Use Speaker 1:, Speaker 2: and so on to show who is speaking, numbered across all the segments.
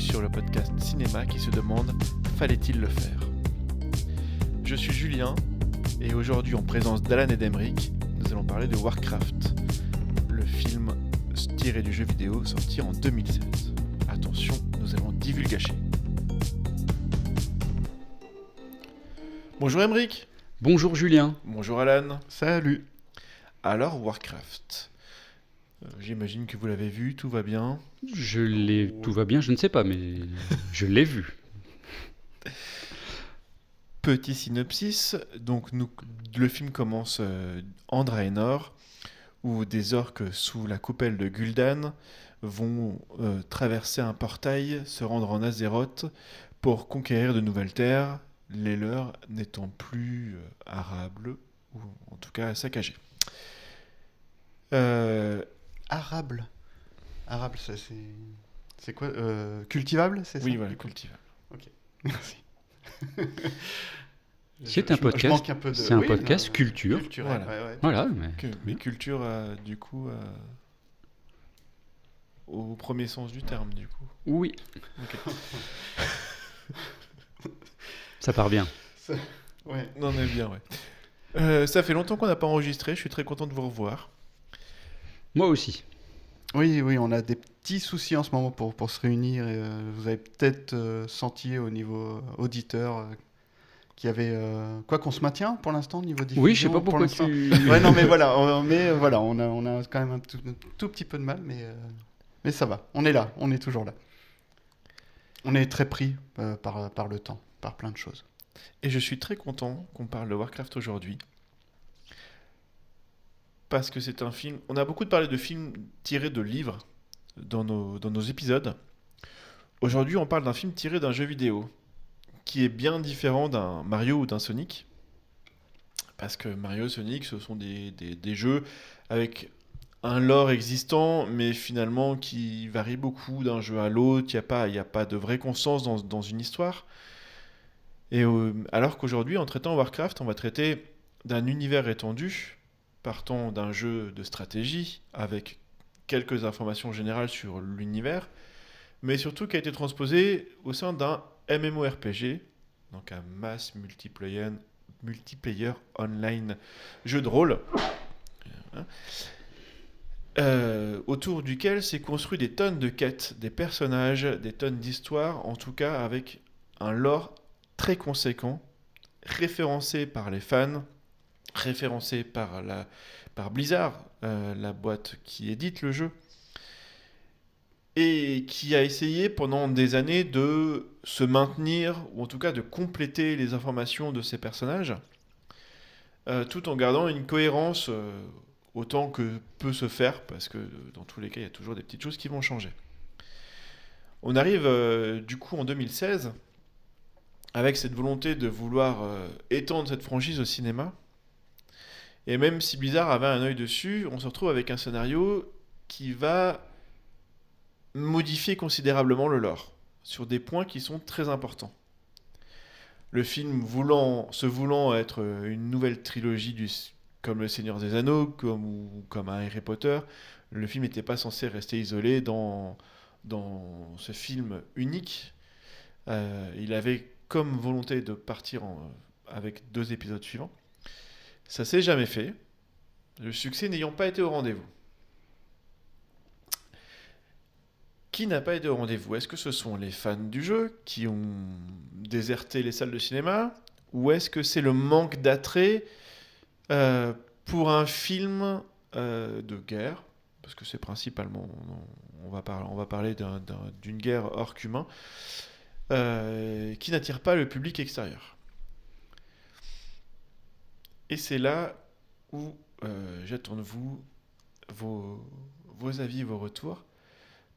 Speaker 1: sur le podcast Cinéma qui se demande « Fallait-il le faire ?» Je suis Julien, et aujourd'hui en présence d'Alan et d'Emeric, nous allons parler de Warcraft, le film tiré du jeu vidéo sorti en 2016. Attention, nous allons divulgacher. Bonjour Emeric.
Speaker 2: Bonjour Julien.
Speaker 1: Bonjour Alan.
Speaker 3: Salut.
Speaker 1: Alors Warcraft, j'imagine que vous l'avez vu, tout va bien.
Speaker 2: Tout va bien, je ne sais pas, mais je l'ai vu.
Speaker 1: Petit synopsis, donc le film commence en Draenor, où des orques sous la coupelle de Gul'dan vont traverser un portail, se rendre en Azeroth pour conquérir de nouvelles terres, les leurs n'étant plus arables, ou en tout cas saccagés.
Speaker 3: Arable, ça c'est quoi cultivable, c'est ça?
Speaker 1: Oui, voilà, cultivable.
Speaker 3: Ok, merci.
Speaker 2: C'est un podcast, c'est un podcast culture.
Speaker 3: Culturel,
Speaker 1: Voilà.
Speaker 3: ouais.
Speaker 1: Voilà, mais culture, du coup, au premier sens du terme, du coup.
Speaker 2: Oui.
Speaker 1: Ok.
Speaker 2: Ça part bien.
Speaker 3: Ouais.
Speaker 1: On est bien, ouais. Ça fait longtemps qu'on n'a pas enregistré, je suis très content de vous revoir.
Speaker 2: Moi aussi.
Speaker 3: Oui, on a des petits soucis en ce moment pour se réunir. Et, vous avez peut-être senti au niveau auditeur qu'il y avait... quoi qu'on se maintient pour l'instant au niveau diffusion.
Speaker 2: Oui, je sais pas pourquoi
Speaker 3: tu... Ouais, non, mais voilà, on a quand même un tout petit peu de mal, mais ça va. On est là, on est toujours là. On est très pris par le temps, par plein de choses.
Speaker 1: Et je suis très content qu'on parle de Warcraft aujourd'hui. Parce que c'est un film... On a beaucoup parlé de films tirés de livres dans nos épisodes. Aujourd'hui, on parle d'un film tiré d'un jeu vidéo qui est bien différent d'un Mario ou d'un Sonic. Parce que Mario et Sonic, ce sont des jeux avec un lore existant, mais finalement qui varie beaucoup d'un jeu à l'autre. Il n'y a pas de vraie constance dans une histoire. Et alors qu'aujourd'hui, en traitant Warcraft, on va traiter d'un univers étendu, partant d'un jeu de stratégie, avec quelques informations générales sur l'univers, mais surtout qui a été transposé au sein d'un MMORPG, donc un Mass Multiplayer Online jeu de rôle, autour duquel s'est construit des tonnes de quêtes, des personnages, des tonnes d'histoires, en tout cas avec un lore très conséquent, référencé par les fans, référencé par Blizzard, la boîte qui édite le jeu, et qui a essayé pendant des années de se maintenir, ou en tout cas de compléter les informations de ces personnages, tout en gardant une cohérence autant que peut se faire, parce que dans tous les cas, il y a toujours des petites choses qui vont changer. On arrive du coup en 2016, avec cette volonté de vouloir étendre cette franchise au cinéma. Et même si Blizzard avait un œil dessus, on se retrouve avec un scénario qui va modifier considérablement le lore, sur des points qui sont très importants. Le film se voulant être une nouvelle trilogie comme Le Seigneur des Anneaux, comme un Harry Potter, le film n'était pas censé rester isolé dans ce film unique. Il avait comme volonté de partir avec 2 épisodes suivants. Ça s'est jamais fait, le succès n'ayant pas été au rendez-vous. Qui n'a pas été au rendez-vous? Est-ce que ce sont les fans du jeu qui ont déserté les salles de cinéma? Ou est-ce que c'est le manque d'attrait pour un film de guerre? Parce que c'est principalement... On va parler d'une guerre orc humain qui n'attire pas le public extérieur. Et c'est là où j'attends de vous vos avis, vos retours.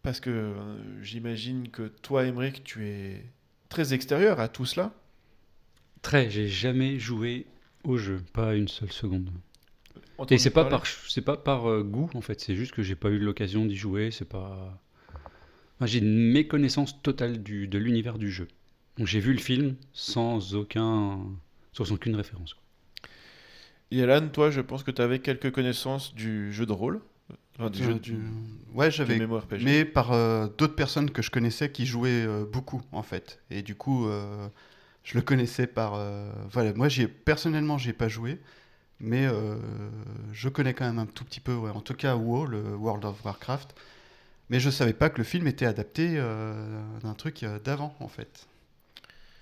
Speaker 1: Parce que j'imagine que toi, Emeric, tu es très extérieur à tout cela.
Speaker 2: J'ai jamais joué au jeu, pas une seule seconde. Et c'est pas par goût, en fait, c'est juste que j'ai pas eu l'occasion d'y jouer, c'est pas... Enfin, j'ai une méconnaissance totale de l'univers du jeu. Donc j'ai vu le film sans aucune référence.
Speaker 1: Et Alan, toi, je pense que tu avais quelques connaissances du jeu de rôle. Enfin, des jeux
Speaker 3: Ouais,
Speaker 1: de
Speaker 3: j'avais.
Speaker 1: MMORPG.
Speaker 3: Mais par d'autres personnes que je connaissais qui jouaient beaucoup, en fait. Et du coup, je le connaissais par. Voilà, moi, personnellement, j'y ai pas joué. Mais je connais quand même un tout petit peu, ouais. En tout cas, WoW, le World of Warcraft. Mais je savais pas que le film était adapté d'un truc d'avant, en fait.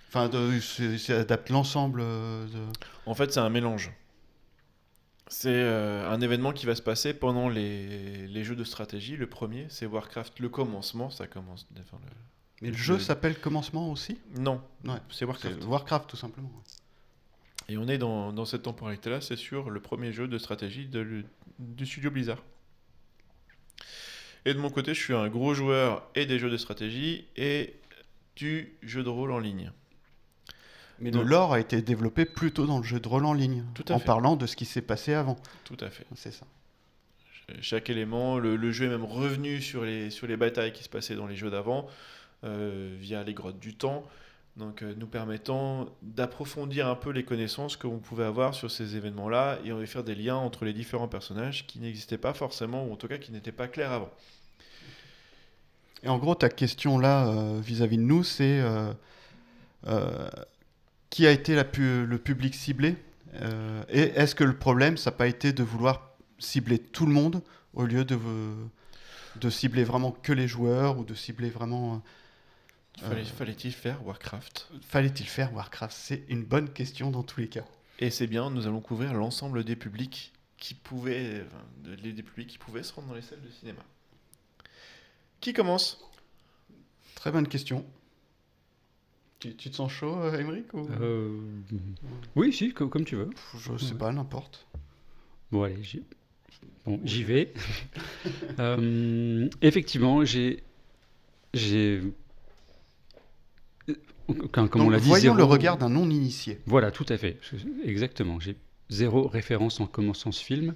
Speaker 3: Enfin, c'est adapte l'ensemble
Speaker 1: En fait, c'est un mélange. C'est un événement qui va se passer pendant les jeux de stratégie. Le premier, c'est Warcraft, le commencement. Ça commence. Enfin,
Speaker 3: Mais le jeu s'appelle Commencement aussi?
Speaker 1: Non,
Speaker 3: Ouais,
Speaker 1: c'est Warcraft.
Speaker 3: c'est Warcraft, tout simplement.
Speaker 1: Et on est dans cette temporalité-là, c'est sur le premier jeu de stratégie du studio Blizzard. Et de mon côté, je suis un gros joueur et des jeux de stratégie et du jeu de rôle en ligne.
Speaker 3: Mais
Speaker 1: Donc,
Speaker 3: le lore a été développé plutôt dans le jeu de rôle en ligne,
Speaker 1: Tout à
Speaker 3: en
Speaker 1: fait.
Speaker 3: parlant de ce qui s'est passé avant.
Speaker 1: Tout à fait.
Speaker 3: C'est ça.
Speaker 1: Chaque élément, le jeu est même revenu sur les batailles qui se passaient dans les jeux d'avant, via les grottes du temps, donc nous permettant d'approfondir un peu les connaissances que vous pouvez avoir sur ces événements-là, et on va faire des liens entre les différents personnages qui n'existaient pas forcément, ou en tout cas qui n'étaient pas clairs avant.
Speaker 3: Et en gros, ta question là, vis-à-vis de nous, c'est qui a été le public ciblé? Et est-ce que le problème, ça n'a pas été de vouloir cibler tout le monde au lieu de cibler vraiment que les joueurs ou de cibler vraiment...
Speaker 1: Fallait-il faire Warcraft?
Speaker 3: Fallait-il faire Warcraft? C'est une bonne question dans tous les cas.
Speaker 1: Et c'est bien, nous allons couvrir l'ensemble des publics qui pouvaient, des publics qui pouvaient se rendre dans les salles de cinéma. Qui commence?
Speaker 3: Très bonne question. Tu te sens chaud, Émeric ou...
Speaker 2: Oui, si, comme tu veux.
Speaker 3: Je sais pas, n'importe.
Speaker 2: Bon, allez, j'y vais. Effectivement, comme on l'a dit,
Speaker 3: voyons le regard d'un non-initié.
Speaker 2: Voilà, tout à fait. Exactement. J'ai zéro référence en commençant ce film.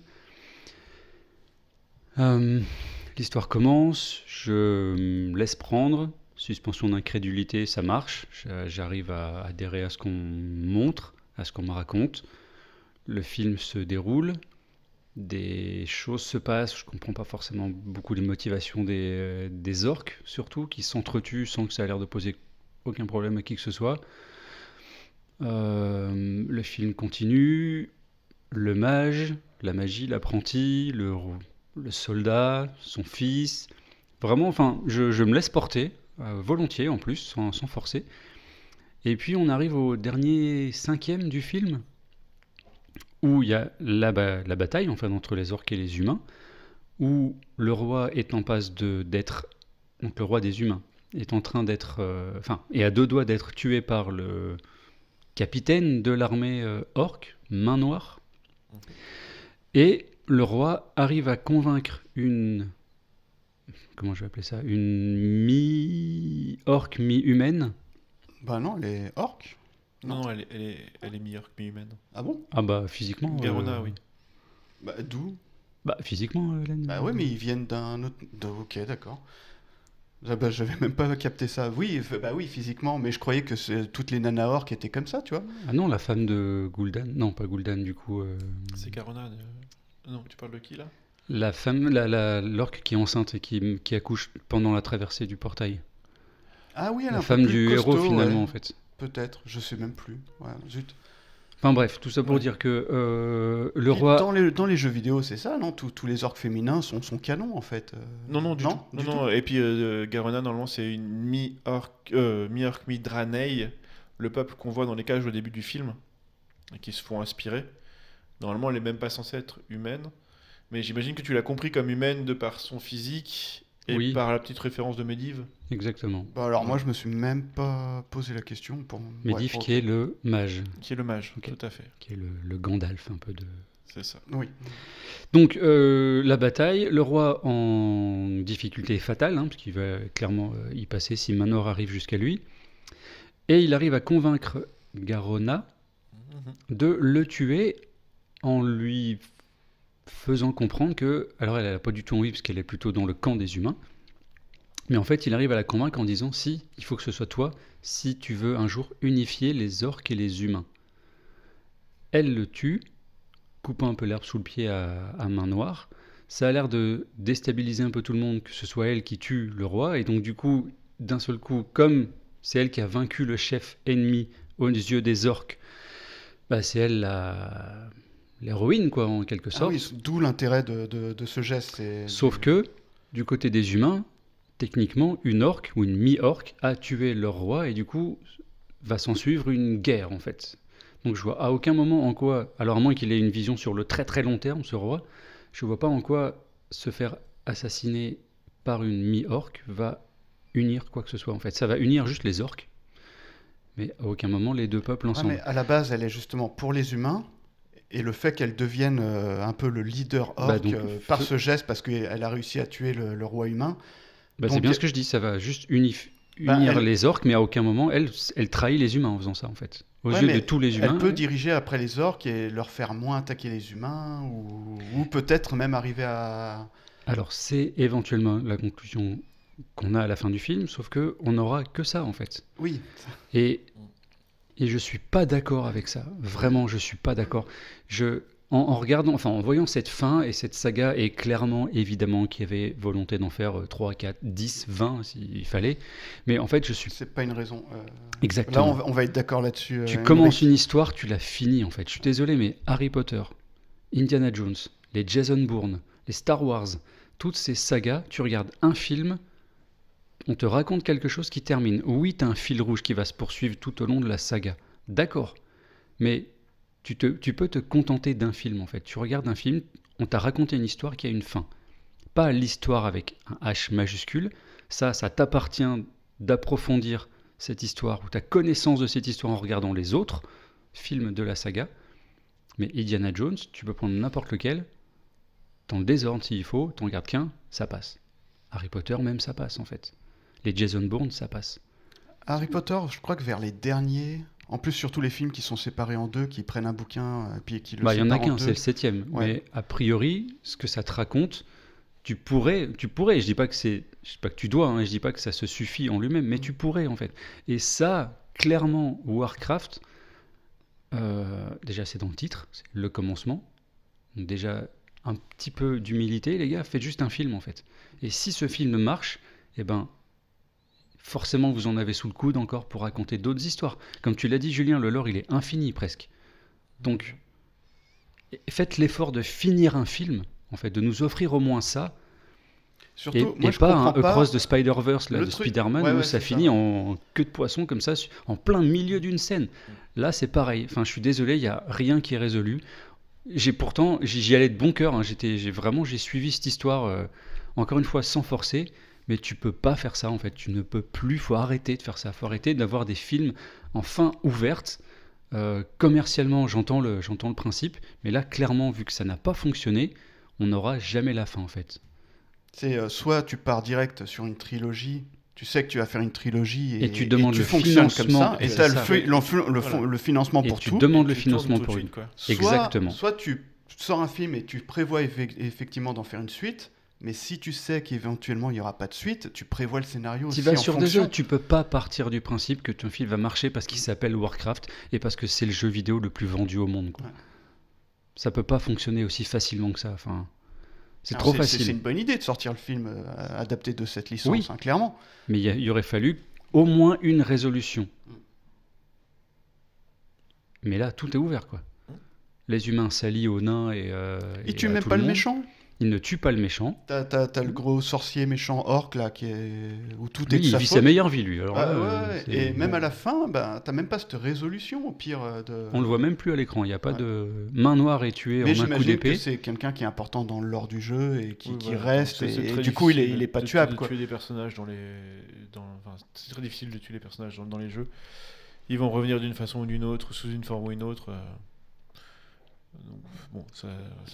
Speaker 2: L'histoire commence, je me laisse prendre. Suspension d'incrédulité, ça marche. J'arrive à adhérer à ce qu'on montre, à ce qu'on me raconte. Le film se déroule. Des choses se passent. Je comprends pas forcément beaucoup les motivations des orques, surtout, qui s'entretuent sans que ça ait l'air de poser aucun problème à qui que ce soit. Le film continue. Le mage, la magie, l'apprenti, le soldat, son fils. Vraiment, enfin, je me laisse porter, volontiers en plus, sans forcer. Et puis on arrive au dernier 5e du film, où il y a la bataille en fait, entre les orques et les humains, où le roi est en passe d'être, donc le roi des humains, est en train d'être, et à 2 doigts d'être tué par le capitaine de l'armée orque, Main Noire. Et le roi arrive à convaincre une mi-orque, mi-humaine.
Speaker 3: Bah non, elle est orque.
Speaker 1: Non, elle est meilleure que mi-humaine.
Speaker 3: Ah bon?
Speaker 2: Ah bah physiquement.
Speaker 1: Garona, oui.
Speaker 3: Bah d'où?
Speaker 2: Bah physiquement,
Speaker 3: Bah ouais, mais ils viennent d'un autre... Ok, d'accord. Ah bah, j'avais même pas capté ça. Oui, bah oui, physiquement, mais je croyais que toutes les nanas orques étaient comme ça, tu vois.
Speaker 2: Ah non, la femme de Gul'dan. Non, pas Gul'dan, du coup.
Speaker 1: C'est Garona. Non, tu parles de qui, là?
Speaker 2: La femme, l'orque qui est enceinte et qui accouche pendant la traversée du portail.
Speaker 3: Ah oui, elle est
Speaker 2: La
Speaker 3: un peu
Speaker 2: femme
Speaker 3: plus
Speaker 2: du
Speaker 3: costaud,
Speaker 2: héros, finalement,
Speaker 3: ouais.
Speaker 2: en fait.
Speaker 3: Peut-être, je sais même plus. Ouais, zut.
Speaker 2: Enfin bref, tout ça pour dire que le roi...
Speaker 3: Dans les jeux vidéo, c'est ça, non? Tous les orques féminins sont canons, en fait.
Speaker 1: Non, du tout. Non. Et puis Garona, normalement, c'est une mi-orque, mi-Draenei, le peuple qu'on voit dans les cages au début du film, et qui se font inspirer. Normalement, elle est même pas censée être humaine, mais j'imagine que tu l'as compris comme humaine de par son physique et
Speaker 2: Oui.
Speaker 1: par la petite référence de Medivh.
Speaker 2: Exactement.
Speaker 3: Bah alors moi, je me suis même pas posé la question.
Speaker 2: Medivh qui est le mage.
Speaker 1: Qui est le mage,
Speaker 2: Ok.
Speaker 1: tout à fait.
Speaker 2: Qui est le Gandalf un peu de...
Speaker 1: C'est ça.
Speaker 3: Oui.
Speaker 2: Donc la bataille, le roi en difficulté fatale, parce qu'il va clairement y passer si Manor arrive jusqu'à lui, et il arrive à convaincre Garona de le tuer en lui faisant comprendre que, alors elle n'a pas du tout envie parce qu'elle est plutôt dans le camp des humains, mais en fait il arrive à la convaincre en disant si, il faut que ce soit toi, si tu veux un jour unifier les orques et les humains. Elle le tue, coupant un peu l'herbe sous le pied à Main Noire, ça a l'air de déstabiliser un peu tout le monde, que ce soit elle qui tue le roi, et donc du coup, d'un seul coup, comme c'est elle qui a vaincu le chef ennemi aux yeux des orques, bah c'est elle l'héroïne, quoi, en quelque
Speaker 3: Ah
Speaker 2: sorte.
Speaker 3: oui, d'où l'intérêt de ce geste.
Speaker 2: Sauf que, du côté des humains, techniquement, une orque ou une mi-orque a tué leur roi, et du coup, va s'en suivre une guerre, en fait. Donc je vois à aucun moment en quoi, alors à moins qu'il ait une vision sur le très très long terme, ce roi, je vois pas en quoi se faire assassiner par une mi-orque va unir quoi que ce soit, en fait. Ça va unir juste les orques, mais à aucun moment les deux peuples
Speaker 3: Ouais,
Speaker 2: ensemble.
Speaker 3: mais à la base, elle est justement pour les humains. Et le fait qu'elle devienne un peu le leader orc
Speaker 2: donc,
Speaker 3: par ce geste, parce qu'elle a réussi à tuer le roi humain.
Speaker 2: C'est
Speaker 3: Donc,
Speaker 2: bien ce que je dis, ça va juste unir
Speaker 3: elle-
Speaker 2: les orques, mais à aucun moment elle trahit les humains en faisant ça, en fait. Aux
Speaker 3: ouais,
Speaker 2: yeux
Speaker 3: mais
Speaker 2: de tous les humains.
Speaker 3: elle peut diriger après les orques et leur faire moins attaquer les humains, ou peut-être même arriver à...
Speaker 2: Alors c'est éventuellement la conclusion qu'on a à la fin du film, sauf que on n'aura que ça, en fait.
Speaker 3: Oui,
Speaker 2: Et je suis pas d'accord avec ça. Vraiment, je suis pas d'accord. En regardant, enfin, en voyant cette fin et cette saga, et clairement, évidemment, qu'il y avait volonté d'en faire 3, 4, 10, 20 s'il fallait. Mais en fait, je suis
Speaker 3: c'est pas une raison. Là,
Speaker 2: exactement.
Speaker 3: on va être d'accord là-dessus.
Speaker 2: Tu
Speaker 3: Émeric.
Speaker 2: commences une histoire, tu la finis, en fait. Je suis désolé, mais Harry Potter, Indiana Jones, les Jason Bourne, les Star Wars, toutes ces sagas, tu regardes un film, on te raconte quelque chose qui termine. Oui, tu as un fil rouge qui va se poursuivre tout au long de la saga. D'accord. Mais tu peux te contenter d'un film, en fait. Tu regardes un film, on t'a raconté une histoire qui a une fin. Pas l'histoire avec un H majuscule. Ça t'appartient d'approfondir cette histoire ou ta connaissance de cette histoire en regardant les autres films de la saga. Mais Indiana Jones, tu peux prendre n'importe lequel, dans le désordre s'il faut, t'en regardes qu'un, ça passe. Harry Potter, même, ça passe, en fait. Les Jason Bourne, ça passe.
Speaker 3: Harry Potter, je crois que vers les derniers, en plus surtout les films qui sont séparés en deux, qui prennent un bouquin puis qui le
Speaker 2: Il y en a
Speaker 3: séparent en
Speaker 2: qu'un,
Speaker 3: deux.
Speaker 2: c'est le 7e.
Speaker 3: Ouais.
Speaker 2: Mais a priori, ce que ça te raconte, tu pourrais, je dis pas que tu dois, hein, je dis pas que ça se suffit en lui-même, mais tu pourrais, en fait. Et ça, clairement, Warcraft, déjà c'est dans le titre, c'est le commencement. Donc déjà, un petit peu d'humilité, les gars, faites juste un film, en fait. Et si ce film marche, eh ben, forcément vous en avez sous le coude encore pour raconter d'autres histoires. Comme tu l'as dit, Julien, le lore, il est infini presque. Donc, faites l'effort de finir un film, en fait, de nous offrir au moins ça,
Speaker 3: Surtout,
Speaker 2: et
Speaker 3: moi je
Speaker 2: pas
Speaker 3: comprends
Speaker 2: un
Speaker 3: pas.
Speaker 2: Across the Spider-Verse là,
Speaker 3: le
Speaker 2: de
Speaker 3: truc-
Speaker 2: Spider-Man
Speaker 3: ouais,
Speaker 2: où
Speaker 3: ouais,
Speaker 2: ça
Speaker 3: c'est
Speaker 2: finit
Speaker 3: ça.
Speaker 2: en queue de poisson comme ça, en plein milieu d'une scène. Là, c'est pareil. Enfin, je suis désolé, il n'y a rien qui est résolu. J'y allais de bon cœur. Hein. J'ai suivi cette histoire, encore une fois, sans forcer. Mais tu peux pas faire ça, en fait. Tu ne peux plus. Faut arrêter de faire ça. Faut arrêter d'avoir des films en fin ouverte. Commercialement, j'entends le principe. Mais là, clairement, vu que ça n'a pas fonctionné, on n'aura jamais la fin, en fait.
Speaker 3: C'est soit tu pars direct sur une trilogie, tu sais que tu vas faire une trilogie
Speaker 2: Et tu demandes
Speaker 3: tu
Speaker 2: le
Speaker 3: fonctionnes comme
Speaker 2: financement,
Speaker 3: ça, et
Speaker 2: c'est
Speaker 3: tu as
Speaker 2: ça.
Speaker 3: le financement
Speaker 2: Et
Speaker 3: pour
Speaker 2: tu
Speaker 3: tout.
Speaker 2: demandes le
Speaker 1: Tu tournes
Speaker 2: financement
Speaker 1: tout de
Speaker 2: pour
Speaker 1: suite,
Speaker 2: lui.
Speaker 1: quoi.
Speaker 2: Exactement.
Speaker 3: Soit tu sors un film et tu prévois effectivement d'en faire une suite, mais si tu sais qu'éventuellement il n'y aura pas de suite, tu prévois le scénario
Speaker 2: Tu
Speaker 3: aussi
Speaker 2: vas
Speaker 3: en
Speaker 2: sur des
Speaker 3: fonction.
Speaker 2: jeux, tu peux pas partir du principe que ton film va marcher parce qu'il s'appelle Warcraft et parce que c'est le jeu vidéo le plus vendu au monde, quoi.
Speaker 3: Ouais.
Speaker 2: Ça peut pas fonctionner aussi facilement que ça. Enfin, c'est
Speaker 3: Alors,
Speaker 2: trop
Speaker 3: c'est
Speaker 2: facile.
Speaker 3: une bonne idée de sortir le film adapté de cette licence,
Speaker 2: Oui.
Speaker 3: hein, clairement.
Speaker 2: Mais il y aurait fallu au moins une résolution. Mais là, tout est ouvert, quoi. Les humains s'allient aux nains et
Speaker 3: Il tue
Speaker 2: à
Speaker 3: même
Speaker 2: tout
Speaker 3: pas le
Speaker 2: monde.
Speaker 3: méchant.
Speaker 2: Ils ne tuent pas le méchant.
Speaker 3: T'as le gros sorcier méchant orc là où tout est
Speaker 2: Lui,
Speaker 3: de
Speaker 2: il
Speaker 3: sa
Speaker 2: vit
Speaker 3: faute.
Speaker 2: sa meilleure vie, lui. Alors
Speaker 3: Ouais,
Speaker 2: là,
Speaker 3: ouais,
Speaker 2: c'est-
Speaker 3: et même à la fin, t'as même pas cette résolution au pire de.
Speaker 2: on le voit même plus à l'écran. Il n'y a pas
Speaker 3: Ouais.
Speaker 2: de main noire est tuée
Speaker 3: Mais
Speaker 2: en un coup
Speaker 3: j'imagine que
Speaker 2: d'épée.
Speaker 3: c'est quelqu'un qui est important dans le lore du jeu et qui
Speaker 1: Oui, voilà.
Speaker 3: reste,
Speaker 1: C'est
Speaker 3: et
Speaker 1: très
Speaker 3: du coup il
Speaker 1: difficile
Speaker 3: est pas
Speaker 1: de
Speaker 3: tuable quoi.
Speaker 1: tuer des personnages enfin, c'est très difficile de tuer les personnages dans les jeux. Ils vont revenir d'une façon ou d'une autre, sous une forme ou une autre. Donc, bon, ça,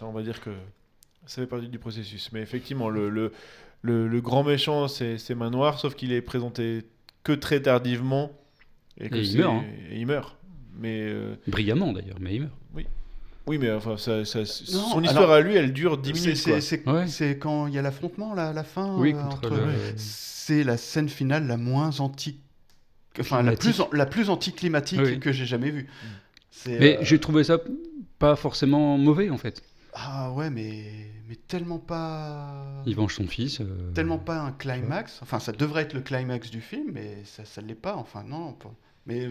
Speaker 1: on va dire que ça fait partie du processus. Mais effectivement, le grand méchant, c'est Main Noire, sauf qu'il est présenté que très tardivement.
Speaker 2: Et il meurt, hein.
Speaker 1: Et il meurt. Mais
Speaker 2: Brillamment, d'ailleurs, mais il meurt.
Speaker 1: oui, mais enfin,
Speaker 3: Non,
Speaker 1: son histoire à lui, elle dure 10 minutes. Quoi.
Speaker 2: Ouais.
Speaker 3: C'est quand il y a l'affrontement là, à la fin.
Speaker 2: Oui, contre le-
Speaker 3: C'est la scène finale la moins enfin
Speaker 2: Climatique.
Speaker 3: la plus anticlimatique
Speaker 2: Oui.
Speaker 3: que j'ai jamais vue. C'est,
Speaker 2: Mais j'ai trouvé ça pas forcément mauvais, en fait.
Speaker 3: Ah ouais, mais tellement pas.
Speaker 2: Il venge son fils.
Speaker 3: Tellement pas un climax. Enfin, ça devrait être le climax du film, mais ça l'est pas. Enfin, non. Mais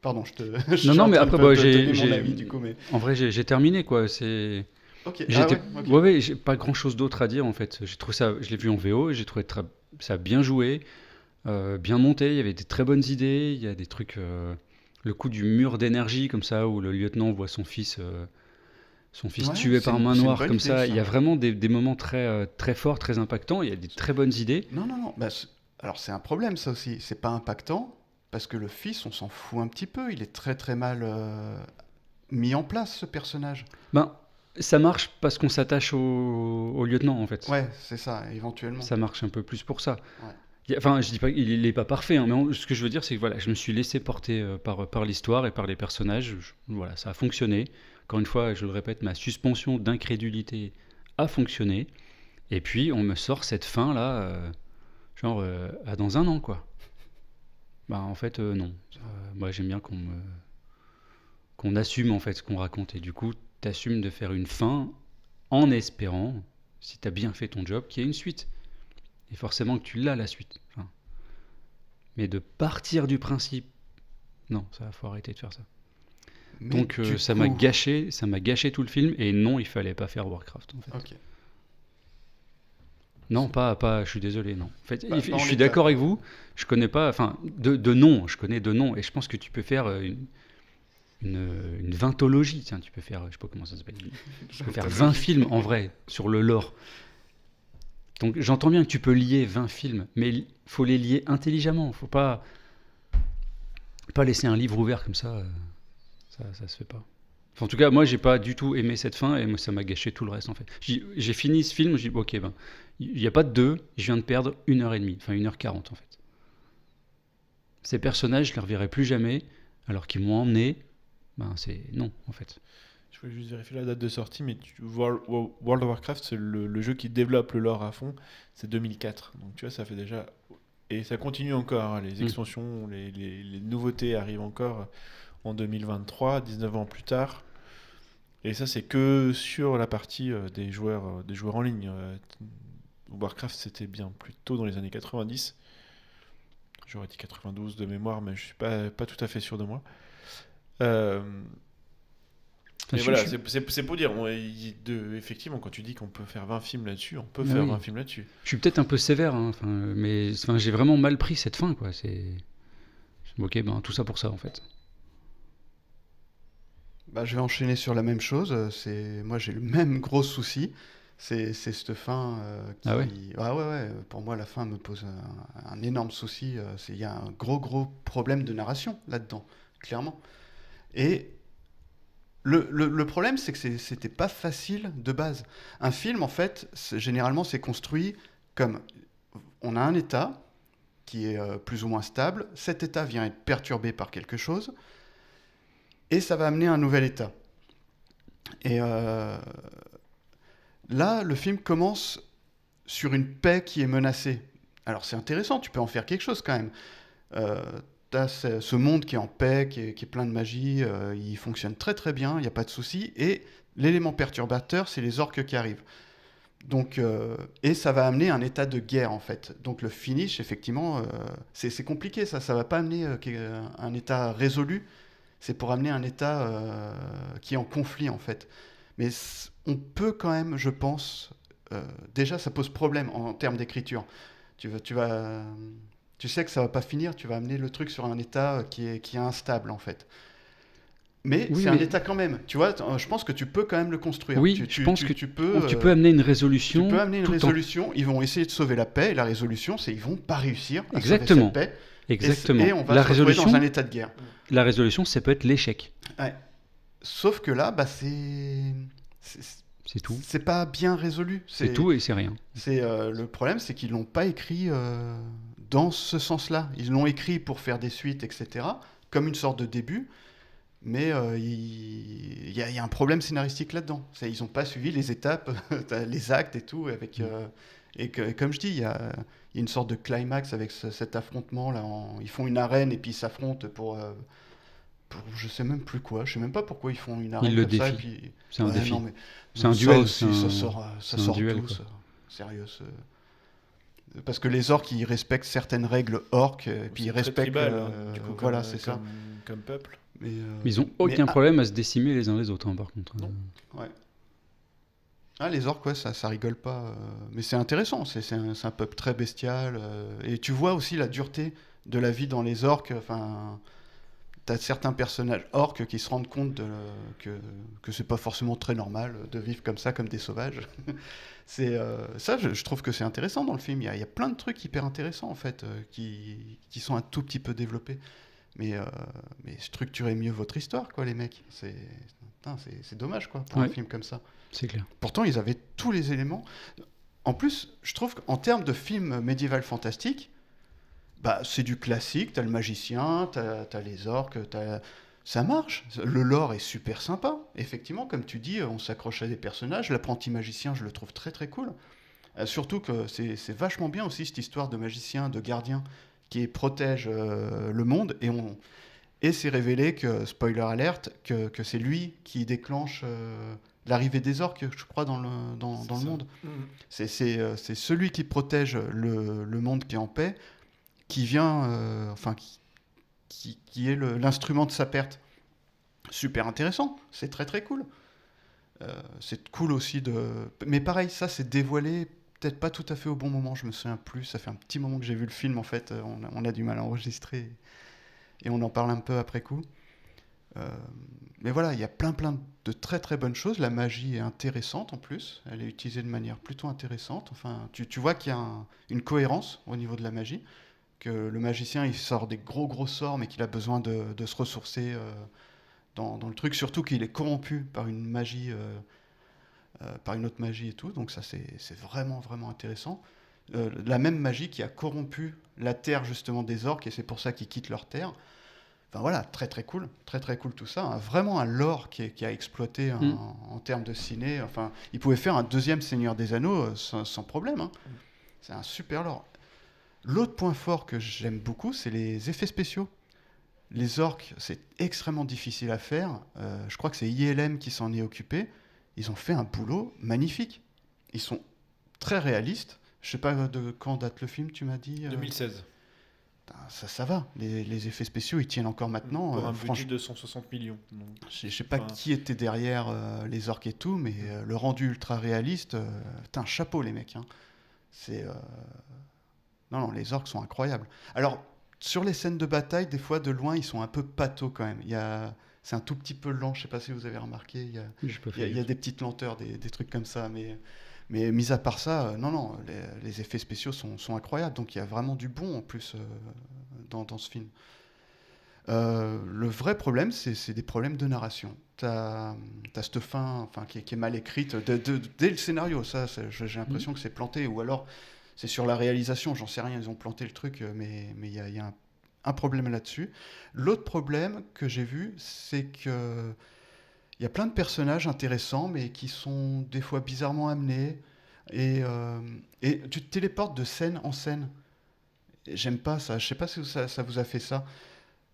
Speaker 3: pardon, je
Speaker 2: Non,
Speaker 3: suis
Speaker 2: non,
Speaker 3: en
Speaker 2: mais
Speaker 3: train de
Speaker 2: après,
Speaker 3: te
Speaker 2: j'ai,
Speaker 3: donner mon
Speaker 2: j'ai-
Speaker 3: avis du coup, mais.
Speaker 2: en vrai, j'ai terminé, quoi. C'est...
Speaker 3: Ok. Ah
Speaker 2: J'étais...
Speaker 3: ouais. Ok.
Speaker 2: Ouais, ouais, j'ai pas grand-chose d'autre à dire, en fait. J'ai trouvé ça... Je l'ai vu en VO et j'ai trouvé ça bien joué, bien monté. Il y avait des très bonnes idées. Il y a des trucs... Le coup du mur d'énergie, comme ça, où le lieutenant voit son fils
Speaker 3: Ouais,
Speaker 2: tué par main
Speaker 3: c'est une
Speaker 2: noire,
Speaker 3: bonne
Speaker 2: comme
Speaker 3: idée
Speaker 2: ça. Il y
Speaker 3: ça.
Speaker 2: a vraiment des moments très, très forts, très impactants. Il y a des très bonnes idées.
Speaker 3: Non, non, non. Bah, alors c'est un problème ça aussi. C'est pas impactant parce que le fils, on s'en fout un petit peu. Il est très très mal mis en place ce personnage.
Speaker 2: Ben, ça marche parce qu'on s'attache au lieutenant, en fait.
Speaker 3: Ouais, c'est ça, éventuellement.
Speaker 2: Ça marche un peu plus pour ça.
Speaker 3: Ouais.
Speaker 2: Enfin, je dis pas qu'il n'est pas parfait, hein, mais ce que je veux dire, c'est que voilà, je me suis laissé porter par l'histoire et par les personnages. Voilà, ça a fonctionné. Encore une fois, je le répète, ma suspension d'incrédulité a fonctionné. Et puis, on me sort cette fin-là, dans un an, quoi. Bah, en fait, non. Moi, j'aime bien qu'on assume, en fait, ce qu'on raconte. Et du coup, t'assumes de faire une fin en espérant, si t'as bien fait ton job, qu'il y ait une suite. Et forcément que tu l'as, la suite. Enfin, mais de partir du principe, non, ça faut arrêter de faire ça.
Speaker 3: Mais
Speaker 2: Donc
Speaker 3: du
Speaker 2: ça
Speaker 3: coup.
Speaker 2: m'a gâché tout le film. Et non, il fallait pas faire Warcraft, en fait.
Speaker 3: Ok.
Speaker 2: Non, je suis désolé, non. En fait,
Speaker 3: Bah,
Speaker 2: je
Speaker 3: dans
Speaker 2: suis
Speaker 3: l'état.
Speaker 2: d'accord avec vous. Je connais pas, enfin, de nom, je connais de nom. Et je pense que tu peux faire une vintologie. Tiens, tu peux faire, je sais pas comment ça s'appelle. Tu peux faire 20 films en vrai sur le lore. Donc j'entends bien que tu peux lier 20 films, mais il faut les lier intelligemment. Faut pas laisser un livre ouvert comme ça. Ça se fait pas. Enfin, en tout cas, moi, j'ai pas du tout aimé cette fin et moi, ça m'a gâché tout le reste en fait. J'ai fini ce film, j'ai dit ok, ben, il n'y a pas de 2, je viens de perdre 1h30, enfin 1h40 en fait. Ces personnages, je les reverrai plus jamais, alors qu'ils m'ont emmené, ben c'est non en fait.
Speaker 1: Je voulais juste vérifier la date de sortie, mais World of Warcraft, c'est le jeu qui développe le lore à fond, c'est 2004. Donc tu vois, ça fait déjà... Et ça continue encore, hein, les extensions, les nouveautés arrivent encore en 2023, 19 ans plus tard. Et ça, c'est que sur la partie des joueurs en ligne. Warcraft, c'était bien plus tôt dans les années 90. J'aurais dit 92 de mémoire, mais je suis pas tout à fait sûr de moi. Mais voilà, c'est pour dire, effectivement, quand tu dis qu'on peut faire 20 films là-dessus, on peut faire 20 films là-dessus.
Speaker 2: Je suis peut-être un peu sévère, hein, mais j'ai vraiment mal pris cette fin, quoi. Ok, ben tout ça pour ça, en fait.
Speaker 3: Bah, je vais enchaîner sur la même chose. Moi, j'ai le même gros souci. C'est cette fin qui...
Speaker 2: Ah ouais.
Speaker 3: Ah ouais. Pour moi, la fin me pose un énorme souci. Il y a un gros problème de narration là-dedans, clairement. Et le problème, c'est que c'était pas facile de base. Un film, en fait, généralement, c'est construit comme... On a un état qui est plus ou moins stable. Cet état vient être perturbé par quelque chose. Et ça va amener un nouvel état. Et là, le film commence sur une paix qui est menacée. Alors c'est intéressant, tu peux en faire quelque chose quand même. T'as ce monde qui est en paix, qui est plein de magie, il fonctionne très très bien, il n'y a pas de souci. Et l'élément perturbateur, c'est les orques qui arrivent. Donc, et ça va amener un état de guerre en fait. Donc le finish, effectivement, c'est compliqué ça. Ça va pas amener un état résolu. C'est pour amener un état qui est en conflit en fait. Mais on peut quand même, je pense, déjà ça pose problème en termes d'écriture. Tu sais que ça va pas finir, tu vas amener le truc sur un état qui est instable en fait. Mais
Speaker 2: Oui,
Speaker 3: c'est un état quand même. Tu vois, je pense que tu peux quand même le construire.
Speaker 2: Oui, je pense que
Speaker 3: tu peux.
Speaker 2: Tu peux amener une résolution.
Speaker 3: Tu peux amener une résolution. Ils vont essayer de sauver la paix. Et la résolution, c'est ils vont pas réussir à sauver cette paix.
Speaker 2: Exactement.
Speaker 3: Et on va se retrouver dans un état de guerre.
Speaker 2: La résolution, ça peut être l'échec.
Speaker 3: Ouais. Sauf que là, bah, c'est
Speaker 2: tout.
Speaker 3: C'est pas bien résolu.
Speaker 2: C'est tout et c'est rien.
Speaker 3: Le problème, c'est qu'ils l'ont pas écrit dans ce sens-là. Ils l'ont écrit pour faire des suites, etc., comme une sorte de début. Mais il y a un problème scénaristique là-dedans. Ils n'ont pas suivi les étapes, les actes et tout. Et comme je dis, il y a une sorte de climax avec cet affrontement. Là, ils font une arène et puis ils s'affrontent je sais même plus quoi. Je sais même pas pourquoi ils font une
Speaker 2: Ils
Speaker 3: arène
Speaker 2: le
Speaker 3: comme ça. Et
Speaker 2: défient.
Speaker 3: puis...
Speaker 2: C'est un défi.
Speaker 3: Non, mais
Speaker 2: C'est un
Speaker 3: ça
Speaker 2: duel.
Speaker 3: aussi, ça
Speaker 2: C'est un
Speaker 3: sort
Speaker 2: duel,
Speaker 3: d'où,
Speaker 2: quoi.
Speaker 3: ça? Sérieux, parce que les orques, ils respectent certaines règles orques, et puis ils
Speaker 1: C'est très
Speaker 3: respectent.
Speaker 1: tribal, du coup,
Speaker 3: voilà, c'est ça.
Speaker 1: comme peuple.
Speaker 3: Mais
Speaker 2: Ils ont aucun problème à se décimer les uns les autres, hein, par contre.
Speaker 1: Non.
Speaker 3: ouais. Ah, les orques, ouais, ça rigole pas. Mais c'est intéressant, c'est un peuple très bestial. Et tu vois aussi la dureté de la vie dans les orques. Enfin, t'as certains personnages orques qui se rendent compte que c'est pas forcément très normal de vivre comme ça, comme des sauvages. Ça, je trouve que c'est intéressant dans le film. Il y a plein de trucs hyper intéressants, en fait, qui sont un tout petit peu développés. Mais structurez mieux votre histoire, quoi, les mecs. C'est dommage, quoi, pour un film comme ça.
Speaker 2: C'est clair.
Speaker 3: Pourtant, ils avaient tous les éléments. En plus, je trouve qu'en termes de film médiéval fantastique, bah, c'est du classique. T'as le magicien, t'as les orques, ça marche. Le lore est super sympa. Effectivement, comme tu dis, on s'accroche à des personnages. L'apprenti magicien, je le trouve très très cool. Surtout que c'est vachement bien aussi cette histoire de magicien, de gardien qui protège le monde. Et c'est révélé que, spoiler alerte, que c'est lui qui déclenche l'arrivée des orques, je crois, dans le monde. C'est celui qui protège le monde qui est en paix, qui vient, qui est l'instrument de sa perte. Super intéressant, c'est très très cool. C'est cool aussi Mais pareil, ça c'est dévoilé peut-être pas tout à fait au bon moment, je me souviens plus, ça fait un petit moment que j'ai vu le film en fait, on a du mal à enregistrer et on en parle un peu après coup. Mais voilà, il y a plein de très très bonnes choses. La magie est intéressante en plus, elle est utilisée de manière plutôt intéressante. Enfin, tu vois qu'il y a une cohérence au niveau de la magie, que le magicien il sort des gros sorts mais qu'il a besoin de se ressourcer dans le truc, surtout qu'il est corrompu par une magie, par une autre magie et tout, donc ça c'est vraiment vraiment intéressant. La même magie qui a corrompu la terre justement des orques et c'est pour ça qu'ils quittent leur terre. Enfin voilà, très très cool tout ça. Vraiment un lore qui a exploité en termes de ciné. Enfin, il pouvait faire un deuxième Seigneur des Anneaux sans problème. Hein. C'est un super lore. L'autre point fort que j'aime beaucoup, c'est les effets spéciaux. Les orques, c'est extrêmement difficile à faire. Je crois que c'est ILM qui s'en est occupé. Ils ont fait un boulot magnifique. Ils sont très réalistes. Je sais pas de quand date le film, tu m'as dit
Speaker 1: 2016.
Speaker 3: Ça va. Les effets spéciaux, ils tiennent encore maintenant.
Speaker 1: Pour un budget de 160 millions. Donc.
Speaker 3: Je sais pas qui était derrière les orques et tout, mais le rendu ultra réaliste, putain, chapeau les mecs. Hein. Non, les orques sont incroyables. Alors, sur les scènes de bataille, des fois, de loin, ils sont un peu pâteaux quand même. C'est un tout petit peu lent, je sais pas si vous avez remarqué. Il y a des petites lenteurs, des trucs comme ça, mais mis à part ça, non, les effets spéciaux sont incroyables. Donc il y a vraiment du bon en plus dans ce film. Le vrai problème, c'est des problèmes de narration. T'as cette fin qui est mal écrite dès le scénario. Ça, j'ai l'impression que c'est planté. Ou alors, c'est sur la réalisation, j'en sais rien, ils ont planté le truc, mais il y a un problème là-dessus. L'autre problème que j'ai vu, c'est que il y a plein de personnages intéressants, mais qui sont des fois bizarrement amenés. Et tu te téléportes de scène en scène. Et j'aime pas ça. Je sais pas si ça vous a fait ça.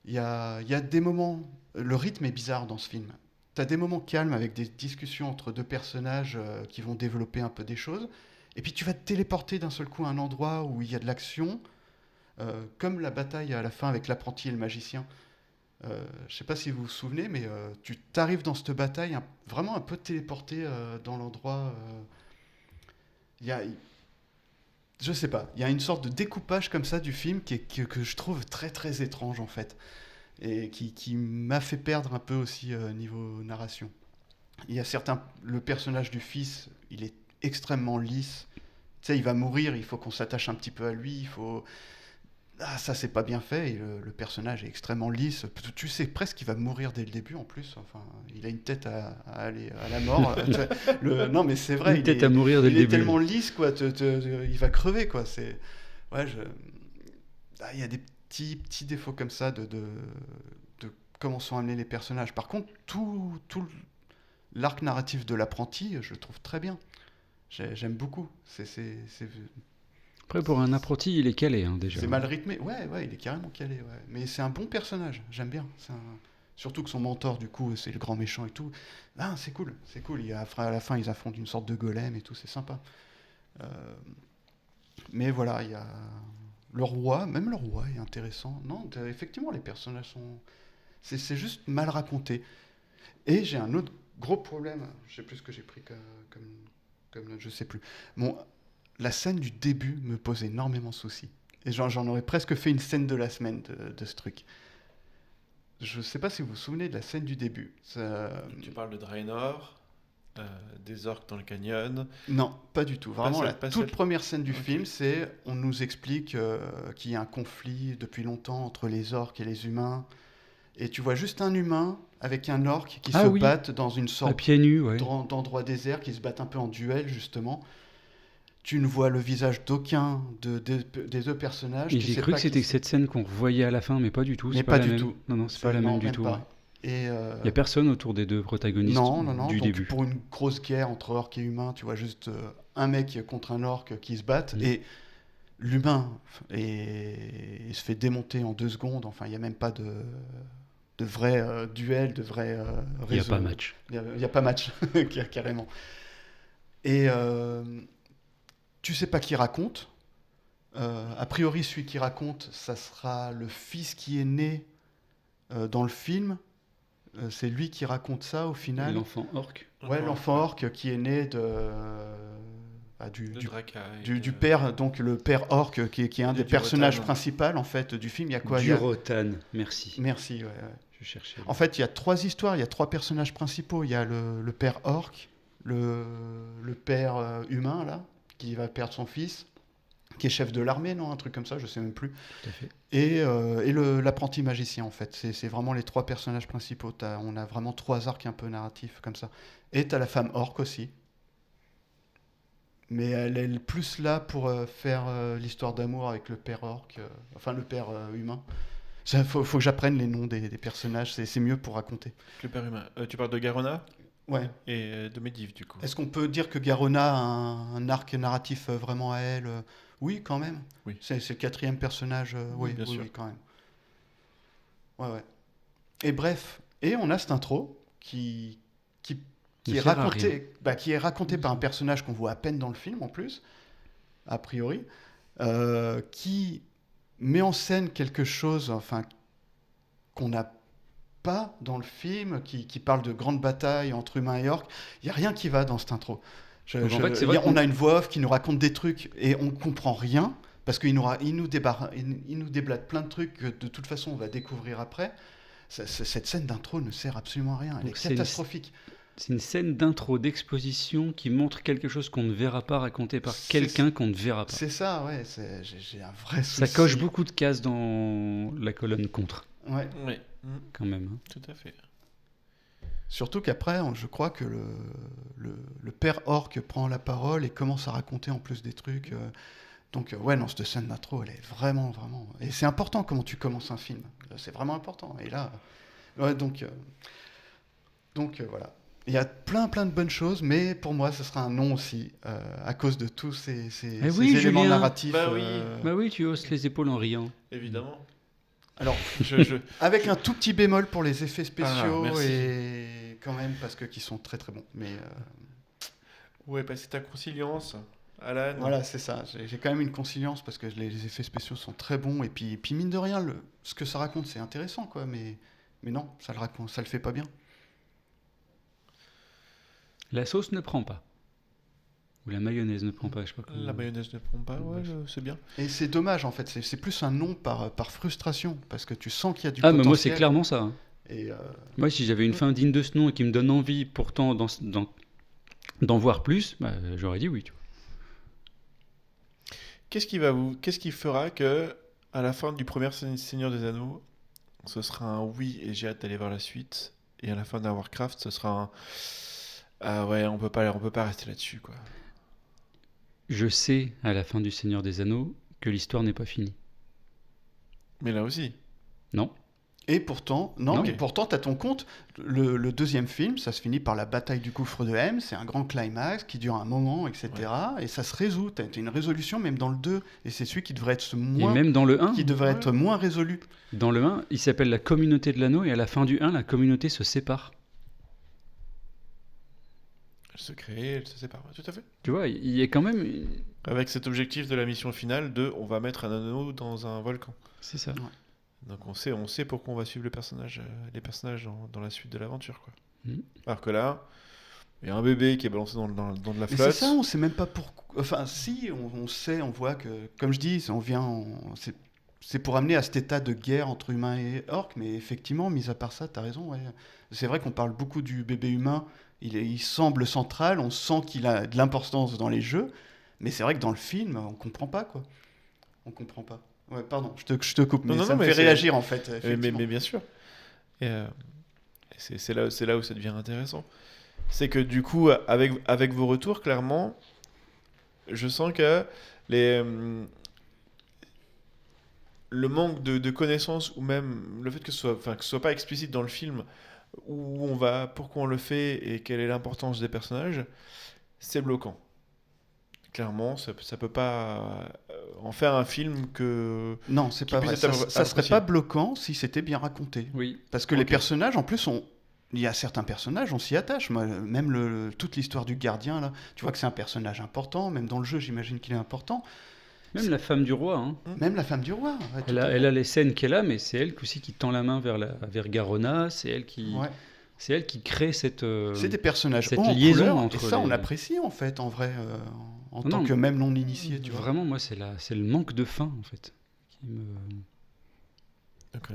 Speaker 3: Il y a des moments... Le rythme est bizarre dans ce film. Tu as des moments calmes avec des discussions entre deux personnages qui vont développer un peu des choses. Et puis tu vas te téléporter d'un seul coup à un endroit où il y a de l'action, comme la bataille à la fin avec l'apprenti et le magicien. Je sais pas si vous vous souvenez, mais tu t'arrives dans cette bataille vraiment un peu téléporté dans l'endroit. Je sais pas, il y a une sorte de découpage comme ça du film que je trouve très très étrange en fait, et qui m'a fait perdre un peu aussi niveau narration. Il y a le personnage du fils, il est extrêmement lisse. Tu sais, il va mourir, il faut qu'on s'attache un petit peu à lui, ça c'est pas bien fait, et le personnage est extrêmement lisse. Tu sais presque qu'il va mourir dès le début en plus. Enfin, il a une tête à aller à la mort. Non mais c'est vrai,
Speaker 2: à mourir dès le début.
Speaker 3: Il est tellement lisse quoi, il va crever quoi. Il y a des petits défauts comme ça de comment sont amenés les personnages. Par contre, tout l'arc narratif de l'apprenti, je le trouve très bien. J'aime beaucoup.
Speaker 2: Après, pour un apprenti, il est calé, hein, déjà.
Speaker 3: C'est mal rythmé. Ouais, il est carrément calé. Ouais. Mais c'est un bon personnage. J'aime bien. Surtout que son mentor, du coup, c'est le grand méchant et tout. Ah, c'est cool. À la fin, ils affrontent une sorte de golem et tout, c'est sympa. Euh, mais voilà, il y a même le roi est intéressant. Non, effectivement, les personnages sont... C'est juste mal raconté. Et j'ai un autre gros problème. Je sais plus ce que j'ai pris comme note, je sais plus. Bon, la scène du début me pose énormément de soucis. Et j'en aurais presque fait une scène de la semaine de ce truc. Je sais pas si vous vous souvenez de la scène du début.
Speaker 1: Tu parles de Draenor, des orques dans le canyon.
Speaker 3: Non, pas du tout. Vraiment, la toute
Speaker 1: celle.
Speaker 3: première scène du
Speaker 1: Ok.
Speaker 3: film, c'est on nous explique qu'il y a un conflit depuis longtemps entre les orques et les humains. Et tu vois juste un humain avec un orc qui se
Speaker 2: oui.
Speaker 3: battent dans une
Speaker 2: À
Speaker 3: sorte
Speaker 2: pieds nus, ouais.
Speaker 3: d'endroit désert, qui se battent un peu en duel, justement. Tu ne vois le visage d'aucun des deux personnages.
Speaker 2: Et
Speaker 3: Tu
Speaker 2: j'ai
Speaker 3: sais
Speaker 2: cru
Speaker 3: pas
Speaker 2: que c'était
Speaker 3: qui c'est.
Speaker 2: cette scène qu'on revoyait à la fin, mais pas du tout.
Speaker 3: Mais
Speaker 2: C'est
Speaker 3: pas
Speaker 2: la
Speaker 3: du
Speaker 2: même.
Speaker 3: tout.
Speaker 2: Non, c'est pas la même
Speaker 3: Non,
Speaker 2: du
Speaker 3: même
Speaker 2: tout.
Speaker 3: pas.
Speaker 2: Ouais.
Speaker 3: Et
Speaker 2: Il y a personne autour des deux protagonistes
Speaker 3: non.
Speaker 2: du
Speaker 3: Donc
Speaker 2: début.
Speaker 3: pour une grosse guerre entre orques et humains, tu vois juste un mec contre un orc qui se battent. Et l'humain il se fait démonter en 2 secondes. Enfin, il n'y a même pas de vrai duel, de vrai
Speaker 2: Il n'y a
Speaker 3: réseau.
Speaker 2: pas match.
Speaker 3: Il n'y a pas match, carrément. Et tu sais pas qui raconte. A priori, celui qui raconte, ça sera le fils qui est né dans le film. C'est lui qui raconte ça au final.
Speaker 2: L'enfant orc.
Speaker 3: Ouais, l'enfant orc qui est né du père, donc le père orc qui est un des personnages principaux en fait du film. Il y a quoi?
Speaker 2: Du Rotan, merci.
Speaker 3: Merci. Ouais.
Speaker 2: Je cherchais.
Speaker 3: En fait, il y a 3 histoires, il y a 3 personnages principaux. Il y a le père orc, le père humain là, qui va perdre son fils, qui est chef de l'armée, non, un truc comme ça, je sais même plus.
Speaker 2: Tout à fait.
Speaker 3: Et l'apprenti magicien, en fait. C'est vraiment les 3 personnages principaux. On a vraiment 3 arcs un peu narratifs, comme ça. Et t'as la femme orc aussi. Mais elle est plus là pour faire l'histoire d'amour avec le père orc, enfin le père humain. Il faut que j'apprenne les noms des personnages, c'est mieux pour raconter.
Speaker 1: Le père humain. Tu parles de Garona?
Speaker 3: Ouais.
Speaker 1: Et de Medivh, du coup.
Speaker 3: Est-ce qu'on peut dire que Garona a un arc narratif vraiment à elle? Oui, quand même.
Speaker 1: Oui.
Speaker 3: C'est le 4e personnage. Oui,
Speaker 1: bien sûr.
Speaker 3: Oui, quand même. Ouais. Et bref, et on a cette intro qui est racontée par un personnage qu'on voit à peine dans le film en plus, a priori, qui met en scène quelque chose, enfin, qu'on n'a pas dans le film, qui parle de grandes batailles entre humains et orques. Il n'y a rien qui va dans cette intro. On a une voix off qui nous raconte des trucs et on comprend rien parce qu'il nous déblate plein de trucs que de toute façon on va découvrir après. Cette scène d'intro ne sert absolument à rien. Elle est catastrophique.
Speaker 2: C'est une scène d'intro, d'exposition qui montre quelque chose qu'on ne verra pas raconté par quelqu'un qu'on ne verra pas.
Speaker 3: C'est ça, ouais. J'ai un vrai souci.
Speaker 2: Ça coche beaucoup de cases dans la colonne contre.
Speaker 3: Ouais.
Speaker 1: Oui.
Speaker 2: Quand même.
Speaker 1: Tout à fait.
Speaker 3: Surtout qu'après, je crois que le père orc prend la parole et commence à raconter en plus des trucs. Donc, ouais, non, cette scène d'intro, elle est vraiment, vraiment... Et c'est important comment tu commences un film. C'est vraiment important. Et là... Ouais, donc voilà. Il y a plein de bonnes choses, mais pour moi, ce sera un non aussi, à cause de tous ces éléments narratifs.
Speaker 2: Bah oui, tu hausses les épaules en riant.
Speaker 1: Évidemment.
Speaker 3: Alors, avec un tout petit bémol pour les effets spéciaux, et quand même, parce qu'ils sont très très bons. Mais
Speaker 1: ouais, c'est ta conciliance, Alan.
Speaker 3: Voilà, c'est ça. J'ai quand même une conciliance parce que les effets spéciaux sont très bons, et puis mine de rien, ce que ça raconte, c'est intéressant, quoi. Mais non, ça le fait pas bien.
Speaker 2: La sauce ne prend pas. Ou la mayonnaise ne prend pas, je sais pas comment...
Speaker 1: La mayonnaise ne prend pas, ouais, c'est bien.
Speaker 3: Et c'est dommage, en fait. C'est plus un non par frustration, parce que tu sens qu'il y a du potentiel.
Speaker 2: Mais moi, c'est clairement ça. Hein.
Speaker 3: Et
Speaker 2: moi, si j'avais une fin digne de ce nom et qui me donne envie, pourtant, d'en voir plus, j'aurais dit oui. Tu vois.
Speaker 1: Qu'est-ce qui fera que, à la fin du premier Seigneur des Anneaux, ce sera un oui et j'ai hâte d'aller voir la suite, et à la fin d'un Warcraft, ce sera un... Ah ouais, on peut pas rester là-dessus, quoi.
Speaker 2: Je sais, à la fin du Seigneur des Anneaux, que l'histoire n'est pas finie.
Speaker 1: Mais là aussi.
Speaker 2: Non.
Speaker 3: Et pourtant, pourtant, t'as ton compte. Le deuxième film, ça se finit par la bataille du gouffre de M. C'est un grand climax qui dure un moment, etc. Ouais. Et ça se résout. T'as une résolution même dans le 2. Et c'est celui qui devrait être moins.
Speaker 2: Et même dans le 1.
Speaker 3: Qui devrait être moins résolu.
Speaker 2: Dans le 1, il s'appelle la communauté de l'anneau. Et à la fin du 1, la communauté se sépare.
Speaker 1: Elle se crée, elle se sépare. Tout à fait.
Speaker 2: Tu vois, il y a quand même.
Speaker 1: Avec cet objectif de la mission finale de on va mettre un anneau dans un volcan.
Speaker 2: C'est ça.
Speaker 1: Ouais. Donc on sait pourquoi on va suivre les personnages dans la suite de l'aventure, quoi. Alors que là, il y a un bébé qui est balancé dans de la flotte.
Speaker 3: Mais c'est ça, on sait même pas pourquoi. Enfin, si, on sait, on voit que, comme je dis, c'est pour amener à cet état de guerre entre humains et orques, mais effectivement, mis à part ça, t'as raison, ouais. C'est vrai qu'on parle beaucoup du bébé humain, il semble central, on sent qu'il a de l'importance dans les jeux, mais c'est vrai que dans le film, on comprend pas, quoi. On comprend pas. Ouais, pardon, je te coupe, mais ça me fait réagir en fait.
Speaker 1: Mais bien sûr. Et c'est là où ça devient intéressant. C'est que du coup, avec vos retours, clairement, je sens que le manque de connaissances ou même le fait que ce soit pas explicite dans le film où on va, pourquoi on le fait et quelle est l'importance des personnages, c'est bloquant. Clairement, ça peut pas en faire un film que...
Speaker 3: Non, c'est pas vrai. Ça serait pas bloquant si c'était bien raconté.
Speaker 2: Oui.
Speaker 3: Parce que les personnages, en plus, il y a certains personnages, on s'y attache. Moi, même toute l'histoire du gardien, là, tu vois que c'est un personnage important. Même dans le jeu, j'imagine qu'il est important.
Speaker 2: Même la femme du roi. Hein.
Speaker 3: Même la femme du roi. Ouais,
Speaker 2: elle a les scènes qu'elle a, mais c'est elle aussi qui tend la main vers Garona. C'est elle qui... Ouais. C'est elle qui crée cette
Speaker 3: c'est des personnages
Speaker 2: cette liaison
Speaker 3: couleur,
Speaker 2: entre
Speaker 3: et ça on apprécie en fait en vrai en tant que même non initié, tu vois.
Speaker 2: Vraiment, moi c'est le manque de fin en fait qui me...
Speaker 1: Donc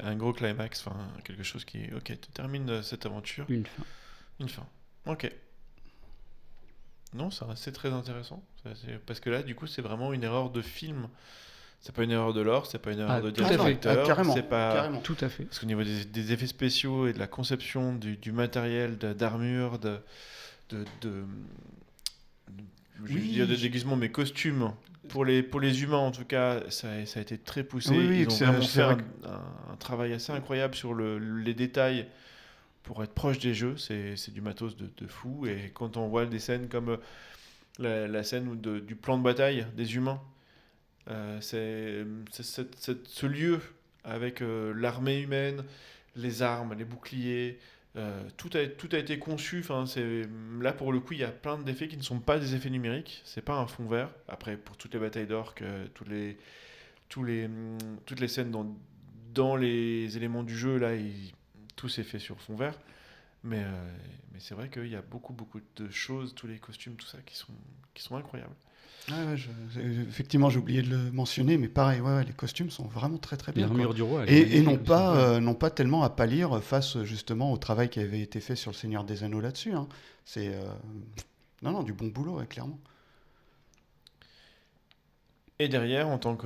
Speaker 1: un gros climax, enfin quelque chose qui tu termines cette aventure. Une fin. Ok. Non, ça c'est très intéressant parce que là du coup c'est vraiment une erreur de film. C'est pas une erreur de lore, c'est pas une erreur de directeur,
Speaker 3: carrément,
Speaker 1: c'est pas...
Speaker 3: carrément.
Speaker 2: Tout à fait.
Speaker 1: Parce qu'au niveau des effets spéciaux et de la conception du matériel, d'armure, je veux dire des déguisements, mais costumes, pour les humains en tout cas, ça a été très poussé.
Speaker 3: Oui,
Speaker 1: ils ont vraiment fait un travail assez incroyable sur les détails pour être proche des jeux. C'est du matos de fou. Et quand on voit des scènes comme la scène du plan de bataille des humains, c'est ce lieu avec l'armée humaine, les armes, les boucliers, tout a été conçu. Là pour le coup, il y a plein d'effets qui ne sont pas des effets numériques. C'est pas un fond vert. Après, pour toutes les batailles d'orques, toutes les scènes dans les éléments du jeu, là, tout s'est fait sur fond vert. Mais c'est vrai qu'il y a beaucoup de choses, tous les costumes, tout ça, qui sont incroyables.
Speaker 3: Effectivement, j'ai oublié de le mentionner, mais pareil, les costumes sont vraiment très très bien.
Speaker 2: L'armure du roi.
Speaker 3: Et non pas tellement à pâlir face justement au travail qui avait été fait sur le Seigneur des Anneaux là-dessus. Hein. C'est non, du bon boulot, clairement.
Speaker 1: Et derrière, en tant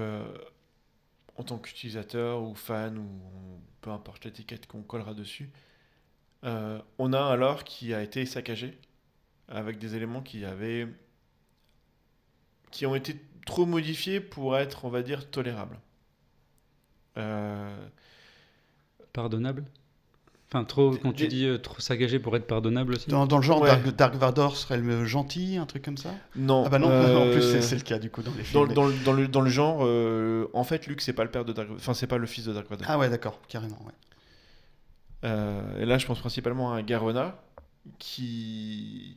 Speaker 1: qu'utilisateur ou fan, ou peu importe l'étiquette qu'on collera dessus, on a un lore qui a été saccagé avec des éléments qui ont été trop modifiés pour être, on va dire, tolérables.
Speaker 2: Pardonnable ? Enfin, quand tu dis trop saccagé pour être pardonnable aussi ?
Speaker 3: Dans le genre, Dark Vador serait le gentil, un truc comme ça ?
Speaker 1: Non.
Speaker 3: Ah bah non, en plus c'est le cas du coup dans les films.
Speaker 1: Dans le genre, en fait, Luke, c'est pas le père de Dark Vador. Enfin, c'est pas le fils de Dark Vador.
Speaker 3: Ah ouais, d'accord, carrément, ouais.
Speaker 1: Et là, je pense principalement à Garona, qui,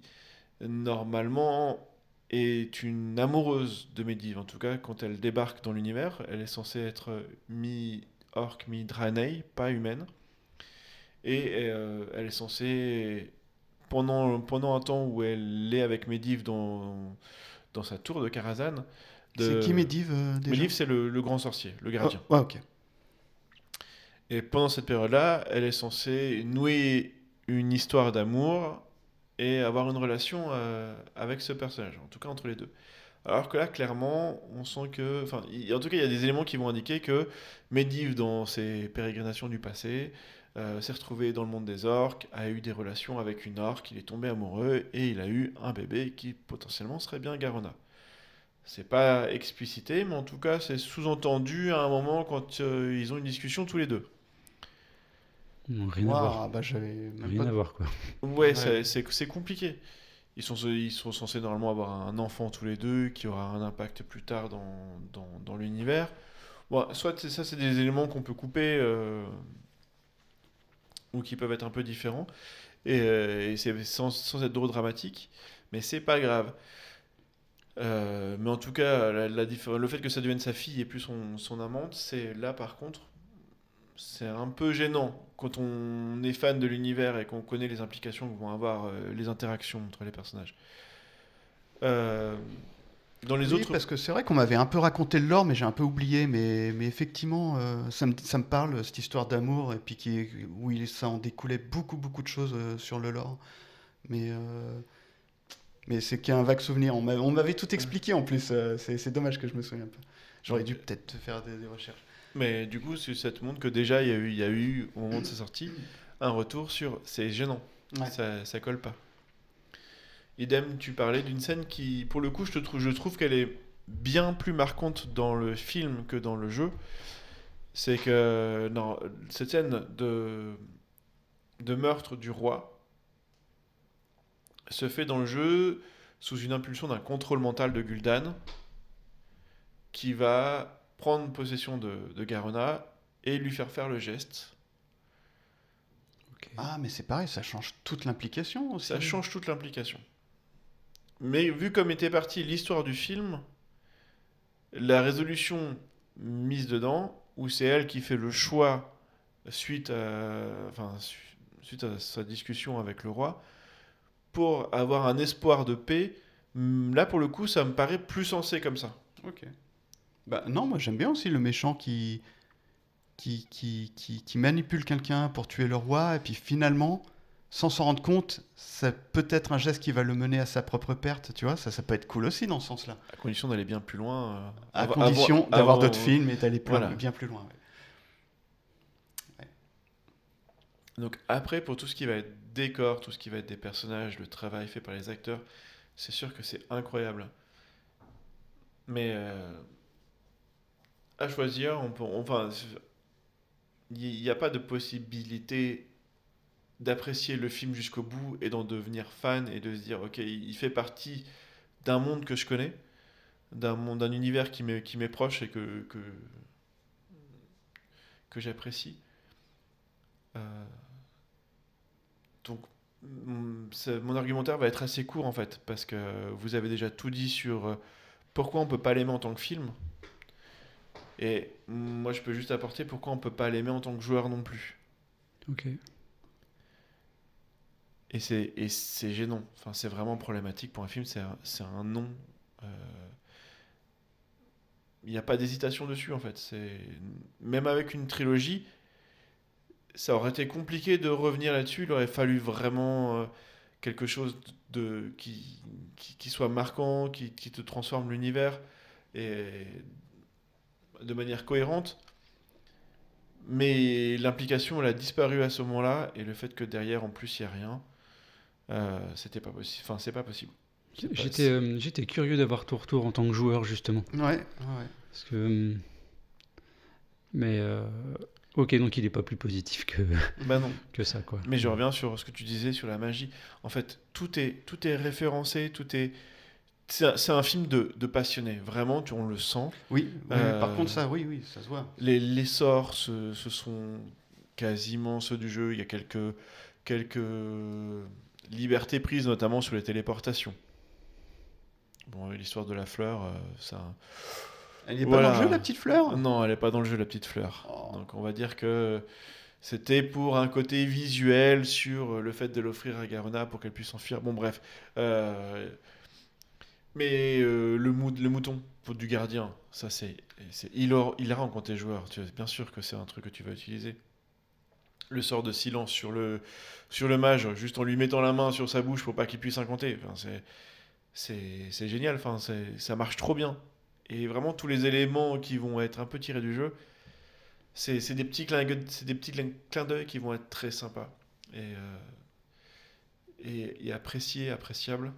Speaker 1: normalement, est une amoureuse de Medivh. En tout cas, quand elle débarque dans l'univers, elle est censée être mi-orc, mi-Draenei, pas humaine. Et elle est censée, pendant un temps où elle est avec Medivh dans sa tour de Karazhan...
Speaker 3: C'est qui Medivh déjà ?
Speaker 1: Medivh, c'est le grand sorcier, le gardien.
Speaker 3: Oh, ok.
Speaker 1: Et pendant cette période-là, elle est censée nouer une histoire d'amour et avoir une relation avec ce personnage, en tout cas entre les deux. Alors que là, clairement, on sent que... en tout cas, il y a des éléments qui vont indiquer que Medivh, dans ses pérégrinations du passé, s'est retrouvé dans le monde des orques, a eu des relations avec une orque, il est tombé amoureux et il a eu un bébé qui potentiellement serait bien Garona. C'est pas explicité, mais en tout cas, c'est sous-entendu à un moment quand ils ont une discussion tous les deux.
Speaker 2: Non, rien à voir.
Speaker 3: Bah j'avais même
Speaker 2: Rien
Speaker 3: pas...
Speaker 2: à voir, quoi.
Speaker 1: Ouais,
Speaker 3: Ouais.
Speaker 1: c'est compliqué. Ils sont censés normalement avoir un enfant tous les deux qui aura un impact plus tard dans l'univers. Bon, soit ça, c'est des éléments qu'on peut couper ou qui peuvent être un peu différents. Et c'est sans être trop dramatique. Mais c'est pas grave. Mais en tout cas, le fait que ça devienne sa fille et plus son amante, c'est là par contre, c'est un peu gênant quand on est fan de l'univers et qu'on connaît les implications que vont avoir les interactions entre les personnages. Euh, dans les
Speaker 3: Oui,
Speaker 1: autres,
Speaker 3: parce que c'est vrai qu'on m'avait un peu raconté le lore, mais j'ai un peu oublié. Mais effectivement, ça me parle, cette histoire d'amour, et puis ça en découlait beaucoup de choses sur le lore. Mais, euh, mais c'est qu'un vague souvenir. On m'avait tout expliqué en plus. C'est dommage que je me souvienne pas. J'aurais dû
Speaker 1: donc,
Speaker 3: peut-être faire des recherches.
Speaker 1: mais du coup, ça te montre que déjà, il y a eu, au moment de sa sortie, un retour sur c'est gênant,
Speaker 3: Ouais.
Speaker 1: ça colle pas. Idem, tu parlais d'une scène qui, pour le coup, je trouve qu'elle est bien plus marquante dans le film que dans le jeu. C'est que non, cette scène de meurtre du roi se fait dans le jeu sous une impulsion d'un contrôle mental de Gul'dan qui va prendre possession de Garona et lui faire le geste.
Speaker 2: Ok.
Speaker 3: Ah, mais c'est pareil, ça change toute l'implication aussi.
Speaker 1: Ça change toute l'implication. Mais vu comme était partie l'histoire du film, la résolution mise dedans, où c'est elle qui fait le choix suite à sa discussion avec le roi, pour avoir un espoir de paix, là pour le coup ça me paraît plus sensé comme ça.
Speaker 3: Ok. Bah non, moi j'aime bien aussi le méchant qui manipule quelqu'un pour tuer le roi, et puis finalement, sans s'en rendre compte, ça peut être un geste qui va le mener à sa propre perte, tu vois, ça peut être cool aussi dans ce sens-là.
Speaker 1: À condition d'aller bien plus loin.
Speaker 3: À condition d'avoir d'autres
Speaker 1: avant,
Speaker 3: films et d'aller
Speaker 1: voilà.
Speaker 3: bien plus loin. Ouais.
Speaker 1: Donc après, pour tout ce qui va être décor, tout ce qui va être des personnages, le travail fait par les acteurs, c'est sûr que c'est incroyable. Mais à choisir, enfin, il n'y a pas de possibilité d'apprécier le film jusqu'au bout et d'en devenir fan et de se dire, ok, il fait partie d'un monde que je connais, d'un univers qui m'est proche et que j'apprécie. Euh, donc, mon argumentaire va être assez court en fait, parce que vous avez déjà tout dit sur pourquoi on peut pas l'aimer en tant que film, et moi je peux juste apporter pourquoi on peut pas l'aimer en tant que joueur non plus.
Speaker 2: Ok.
Speaker 1: Et c'est gênant, enfin, c'est vraiment problématique pour un film, c'est un non. Euh, Il n'y a pas d'hésitation dessus en fait. Même avec une trilogie, ça aurait été compliqué de revenir là-dessus. Il aurait fallu vraiment quelque chose qui soit marquant, qui te transforme l'univers et de manière cohérente. Mais l'implication, elle a disparu à ce moment-là, et le fait que derrière, en plus, il n'y a rien, c'était pas possible. Enfin, c'est pas possible.
Speaker 2: J'étais curieux d'avoir ton retour en tant que joueur, justement.
Speaker 3: Ouais.
Speaker 2: Parce que, mais ok, donc il est pas plus positif
Speaker 1: Bah non.
Speaker 2: que ça, quoi.
Speaker 1: Mais je reviens sur ce que tu disais sur la magie. En fait, tout est référencé, c'est un film de passionné. Vraiment, on le sent.
Speaker 3: Oui, par
Speaker 1: Euh,
Speaker 3: contre ça, oui, ça se voit.
Speaker 1: les sorts, ce sont quasiment ceux du jeu. Il y a quelques libertés prises, notamment sur les téléportations. Bon, l'histoire de la fleur, ça.
Speaker 3: Elle est pas dans
Speaker 1: Voilà.
Speaker 3: le jeu, la petite fleur?
Speaker 1: Non, elle n'est pas dans le jeu, la petite fleur.
Speaker 3: Oh.
Speaker 1: Donc on va dire que c'était pour un côté visuel sur le fait de l'offrir à Garona pour qu'elle puisse s'enfuir. Bon, bref. Mais le mouton du gardien, ça c'est hilarant quand t'es joueur. Bien sûr que c'est un truc que tu vas utiliser. Le sort de silence sur le mage, juste en lui mettant la main sur sa bouche pour pas qu'il puisse incanter. Enfin, c'est génial, enfin, ça marche trop bien. Et vraiment, tous les éléments qui vont être un peu tirés du jeu, c'est des petits clins d'œil qui vont être très sympas. Et appréciables.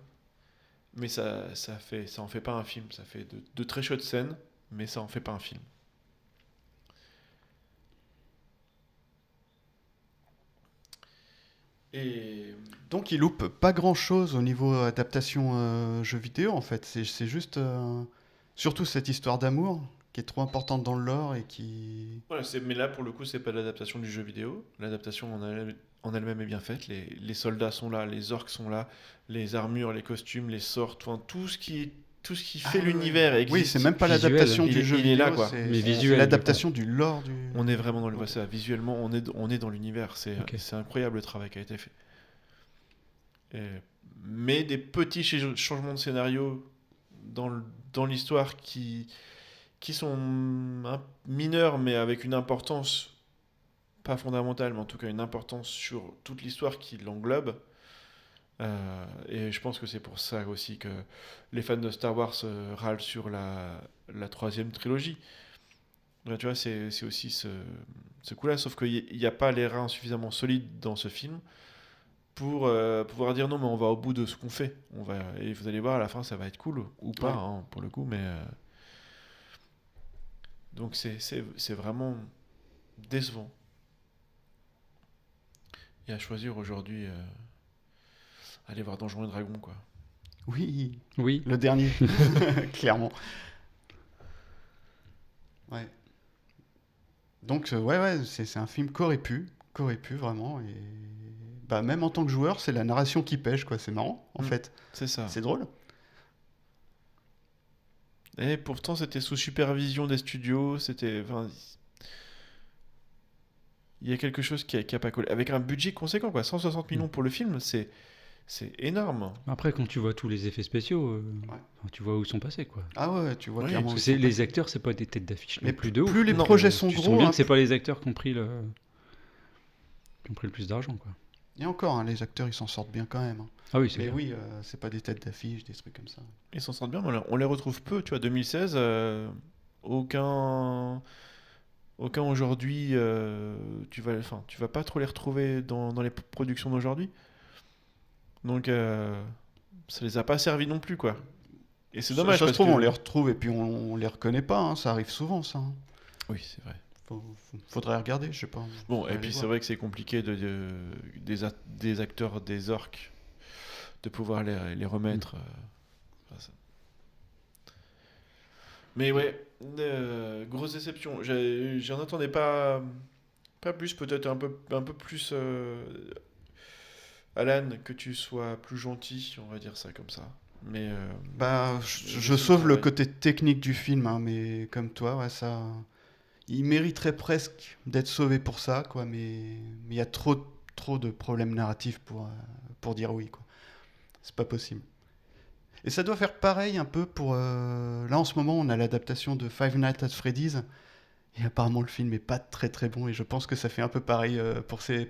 Speaker 1: Mais ça en fait pas un film. Ça fait de très chouettes scènes, mais ça en fait pas un film. Et
Speaker 3: Donc il loupe pas grand-chose au niveau adaptation jeu vidéo en fait. C'est juste surtout cette histoire d'amour qui est trop importante dans le lore et qui...
Speaker 1: voilà, mais là pour le coup, c'est pas l'adaptation du jeu vidéo. L'adaptation en elle-même est bien faite. Les soldats sont là, les orques sont là, les armures, les costumes, les sorts, enfin, tout ce qui fait
Speaker 3: Ah,
Speaker 1: l'univers
Speaker 3: ouais. Oui,
Speaker 1: existe.
Speaker 3: c'est même pas
Speaker 2: Visuel.
Speaker 3: l'adaptation
Speaker 1: Il
Speaker 3: du
Speaker 1: est-
Speaker 3: jeu
Speaker 1: il est
Speaker 3: vidéo,
Speaker 1: là, quoi.
Speaker 2: Mais
Speaker 3: c'est
Speaker 2: visuel,
Speaker 3: l'adaptation du lore du...
Speaker 1: On est vraiment dans le
Speaker 3: Ok.
Speaker 1: ça, visuellement, on est dans l'univers.
Speaker 2: Ok.
Speaker 1: C'est incroyable le travail qui a été fait. Et- mais des petits changements de scénario dans dans l'histoire qui sont mineurs, mais avec une importance, pas fondamentale, mais en tout cas une importance sur toute l'histoire qui l'englobe. Et je pense que c'est pour ça aussi que les fans de Star Wars râlent sur la troisième trilogie. Ouais, tu vois, c'est aussi ce coup-là, sauf qu'il n'y a pas les reins suffisamment solides dans ce film pour pouvoir dire non, mais on va au bout de ce qu'on fait. Et vous allez voir, à la fin, ça va être cool, ou pas,
Speaker 3: Ouais.
Speaker 1: hein, pour le coup, mais... donc c'est vraiment décevant. Et à choisir aujourd'hui, aller voir Donjons et Dragons, quoi.
Speaker 3: Oui,
Speaker 2: Oui,
Speaker 3: le dernier, clairement. Ouais. Donc ouais, c'est un film qu'aurait pu vraiment. Et bah, même en tant que joueur, c'est la narration qui pêche, quoi. C'est marrant, en
Speaker 1: Mm.
Speaker 3: fait.
Speaker 1: C'est ça.
Speaker 3: C'est drôle.
Speaker 1: Et pourtant, c'était sous supervision des studios, enfin, il y a quelque chose qui a pas collé. Avec un budget conséquent, quoi. 160 millions pour le film, c'est énorme.
Speaker 2: après, quand tu vois tous les effets spéciaux,
Speaker 3: Ouais.
Speaker 2: tu vois où ils sont passés, quoi.
Speaker 3: Ah ouais, tu vois
Speaker 1: Oui,
Speaker 3: clairement.
Speaker 2: Parce
Speaker 3: où
Speaker 2: que
Speaker 3: ils sont
Speaker 2: les
Speaker 3: passés.
Speaker 2: acteurs, c'est pas des têtes d'affiche
Speaker 3: Mais
Speaker 2: non plus de ouf.
Speaker 3: plus les
Speaker 2: Donc,
Speaker 3: projets sont
Speaker 2: tu
Speaker 3: gros,
Speaker 2: sens bien
Speaker 3: hein,
Speaker 2: que c'est pas les acteurs qui ont pris qui ont pris le plus d'argent, quoi.
Speaker 3: Et encore, hein, les acteurs, ils s'en sortent bien quand même, hein.
Speaker 2: Ah oui, c'est
Speaker 3: Mais
Speaker 2: clair.
Speaker 3: oui, c'est pas des têtes d'affiche, des trucs comme ça.
Speaker 1: Ils s'en sortent bien, mais on les retrouve peu. Tu vois, 2016, aucun, aucun aujourd'hui, tu vas pas trop les retrouver dans les productions d'aujourd'hui. Donc, ça les a pas servis non plus, quoi. Et c'est dommage
Speaker 3: Ça se
Speaker 1: parce
Speaker 3: trouve,
Speaker 1: que...
Speaker 3: on les retrouve et puis on les reconnaît pas, hein. Ça arrive souvent, ça, hein.
Speaker 1: Oui, c'est vrai.
Speaker 3: Faudrait regarder, je sais pas.
Speaker 1: Bon,
Speaker 3: Faudrait
Speaker 1: et
Speaker 3: aller
Speaker 1: puis c'est
Speaker 3: voir.
Speaker 1: vrai que c'est compliqué des acteurs des orques de pouvoir les remettre. Enfin, mais ouais, grosse déception. J'en attendais pas plus, peut-être un peu plus, Alan, que tu sois plus gentil, on va dire ça comme ça. Mais
Speaker 3: Bah,
Speaker 1: je
Speaker 3: je
Speaker 1: sais le
Speaker 3: sauve le
Speaker 1: travail.
Speaker 3: côté technique du film, hein, mais comme toi, ouais, ça, il mériterait presque d'être sauvé pour ça, quoi. Mais il y a trop de problèmes narratifs pour dire oui, quoi. C'est pas possible. Et ça doit faire pareil un peu pour. Là, en ce moment, on a l'adaptation de Five Nights at Freddy's. Et apparemment, le film est pas très bon. Et je pense que ça fait un peu pareil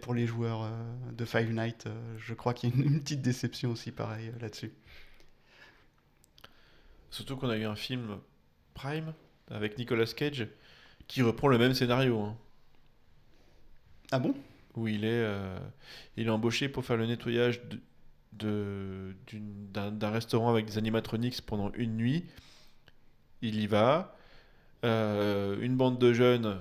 Speaker 3: pour les joueurs de Five Nights. Je crois qu'il y a une petite déception aussi, pareil, là-dessus.
Speaker 1: Surtout qu'on a eu un film Prime avec Nicolas Cage qui reprend le même scénario, hein,
Speaker 3: Ah bon?
Speaker 1: où il est embauché pour faire le nettoyage d'un restaurant avec des animatronics pendant une nuit. Il y va. Une bande de jeunes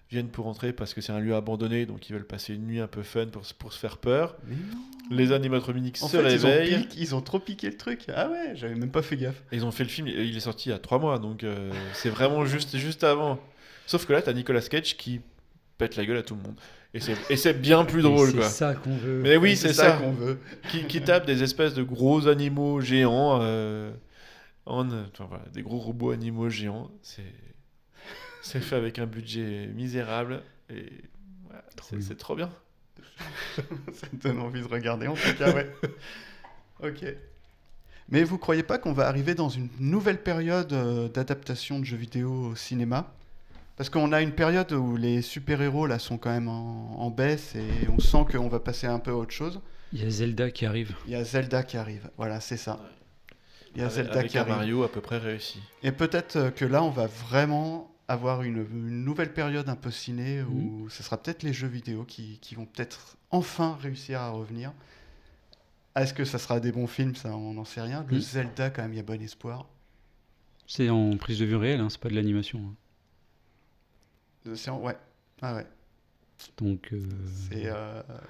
Speaker 1: viennent pour rentrer parce que c'est un lieu abandonné, donc ils veulent passer une nuit un peu fun pour se faire peur.
Speaker 3: Mais non.
Speaker 1: Les animatronics
Speaker 3: En
Speaker 1: se
Speaker 3: fait,
Speaker 1: réveillent.
Speaker 3: ils ont trop piqué le truc. Ah ouais, j'avais même pas fait gaffe.
Speaker 1: Ils ont fait le film, il est sorti il y a 3 mois, donc c'est vraiment juste avant. Sauf que là, t'as Nicolas Cage qui pète la gueule à tout le monde. Et c'est bien plus
Speaker 2: Et
Speaker 1: drôle,
Speaker 2: c'est
Speaker 1: quoi.
Speaker 2: ça qu'on veut.
Speaker 1: Mais oui,
Speaker 3: C'est
Speaker 1: c'est
Speaker 3: ça
Speaker 1: ça.
Speaker 3: qu'on veut.
Speaker 1: Qui tape des espèces de gros animaux géants, enfin, voilà, des gros robots animaux géants. C'est fait avec un budget misérable et voilà,
Speaker 2: Trop bien.
Speaker 1: c'est trop bien.
Speaker 3: Ça me donne envie de regarder, en tout cas, ouais. Ok. Mais vous croyez pas qu'on va arriver dans une nouvelle période d'adaptation de jeux vidéo au cinéma? Parce qu'on a une période où les super-héros là sont quand même en baisse et on sent qu'on va passer un peu à autre chose.
Speaker 2: Il y a Zelda qui arrive.
Speaker 3: Il y a Zelda qui arrive, voilà, c'est ça. Il y a
Speaker 1: Avec,
Speaker 3: Zelda
Speaker 1: avec
Speaker 3: qui
Speaker 1: un
Speaker 3: arrive.
Speaker 1: Mario à peu près réussi.
Speaker 3: Et peut-être que là, on va vraiment avoir une nouvelle période un peu ciné où ce sera peut-être les jeux vidéo qui vont peut-être enfin réussir à revenir. Est-ce que ça sera des bons films? Ça, on n'en sait rien. Le
Speaker 2: Mm.
Speaker 3: Zelda, quand même, il y a bon espoir.
Speaker 2: C'est en prise de vue réelle, hein, c'est pas de l'animation, hein.
Speaker 3: Ouais. Ah ouais.
Speaker 2: Donc,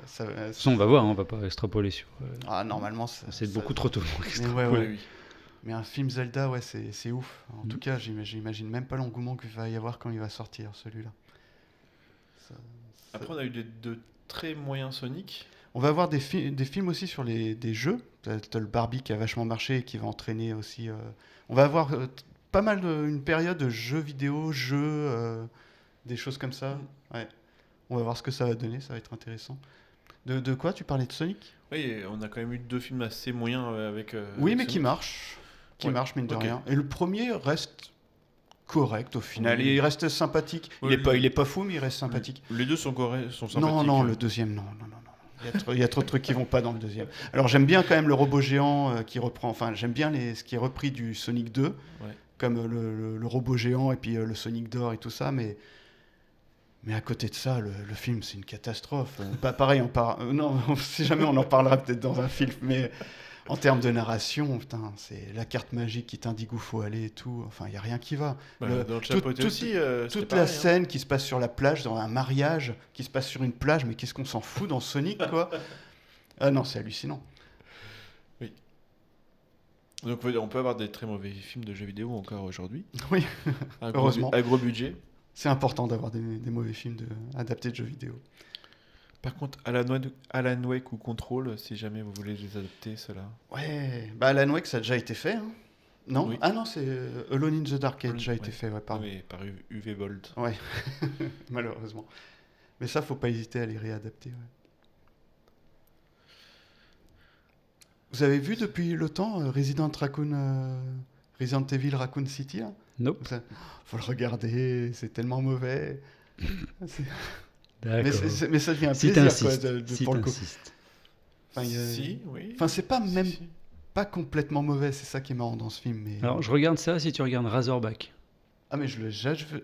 Speaker 3: ça,
Speaker 2: on va voir, hein, on va pas extrapoler sur.
Speaker 3: Normalement,
Speaker 2: c'est beaucoup trop tôt pour
Speaker 3: Mais
Speaker 2: extrapoler.
Speaker 1: Oui.
Speaker 3: Mais un film Zelda, c'est ouf. En tout cas, j'imagine même pas l'engouement qu'il va y avoir quand il va sortir, celui-là.
Speaker 1: Après, on a eu de très moyens Sonic.
Speaker 3: On va avoir des films aussi sur des jeux. T'as le Barbie qui a vachement marché et qui va entraîner aussi. On va avoir pas mal une période de jeux vidéo, des choses comme ça. Ouais. On va voir ce que ça va donner, ça va être intéressant. De quoi tu parlais de Sonic ?
Speaker 1: Oui, on a quand même eu 2 films assez moyens avec.
Speaker 3: Oui,
Speaker 1: avec
Speaker 3: mais
Speaker 1: Sonic.
Speaker 3: qui marchent. Qui marchent, mine de
Speaker 1: Ok.
Speaker 3: rien. Et le premier reste correct au final.
Speaker 1: Oui.
Speaker 3: Il reste sympathique.
Speaker 1: Oui,
Speaker 3: Il est pas fou, mais il reste sympathique.
Speaker 1: Les deux sont sympathiques.
Speaker 3: Non, le deuxième, non. Il y a trop de trucs qui vont pas dans le deuxième. Alors j'aime bien quand même le robot géant qui reprend. Enfin, j'aime bien ce qui est repris du Sonic 2, comme le robot géant et puis le Sonic d'or et tout ça, mais à côté de ça, le film c'est une catastrophe. Pas pareil, non, si jamais on en parlera peut-être dans un film, mais en termes de narration, putain, c'est la carte magique qui t'indique où faut aller et tout. Enfin, il y a rien qui va.
Speaker 1: Dans le chapeauté aussi.
Speaker 3: Toute la scène qui se passe sur la plage, dans un mariage, qui se passe sur une plage, mais qu'est-ce qu'on s'en fout dans Sonic, quoi. Ah non, c'est hallucinant.
Speaker 1: Oui. Donc on peut avoir des très mauvais films de jeux vidéo encore aujourd'hui.
Speaker 3: Oui, heureusement.
Speaker 1: À gros budget.
Speaker 3: C'est important d'avoir des mauvais films adaptés de jeux vidéo.
Speaker 1: Par contre, Alan Wake ou Control, si jamais vous voulez les adapter, ceux-là.
Speaker 3: Ouais, Alan Wake, ça a déjà été fait, hein. Non
Speaker 1: Oui.
Speaker 3: Ah non, c'est Alone in the Dark qui a déjà été fait, pardon.
Speaker 1: Oui, par UV Bolt.
Speaker 3: Ouais, malheureusement. Mais ça, faut pas hésiter à les réadapter. Ouais. Vous avez vu depuis le temps Resident Evil Raccoon City là ?
Speaker 2: Nope.
Speaker 3: Faut le regarder, c'est tellement mauvais.
Speaker 2: D'accord.
Speaker 3: Mais ça devient un
Speaker 2: Si
Speaker 3: plaisir
Speaker 2: t'insistes.
Speaker 3: pour le coup. Enfin,
Speaker 1: Si, oui.
Speaker 3: Enfin, c'est pas même
Speaker 1: Si.
Speaker 3: pas complètement mauvais, c'est ça qui est marrant dans ce film. Mais...
Speaker 2: Alors, je regarde ça si tu regardes Razorback.
Speaker 3: Ah, mais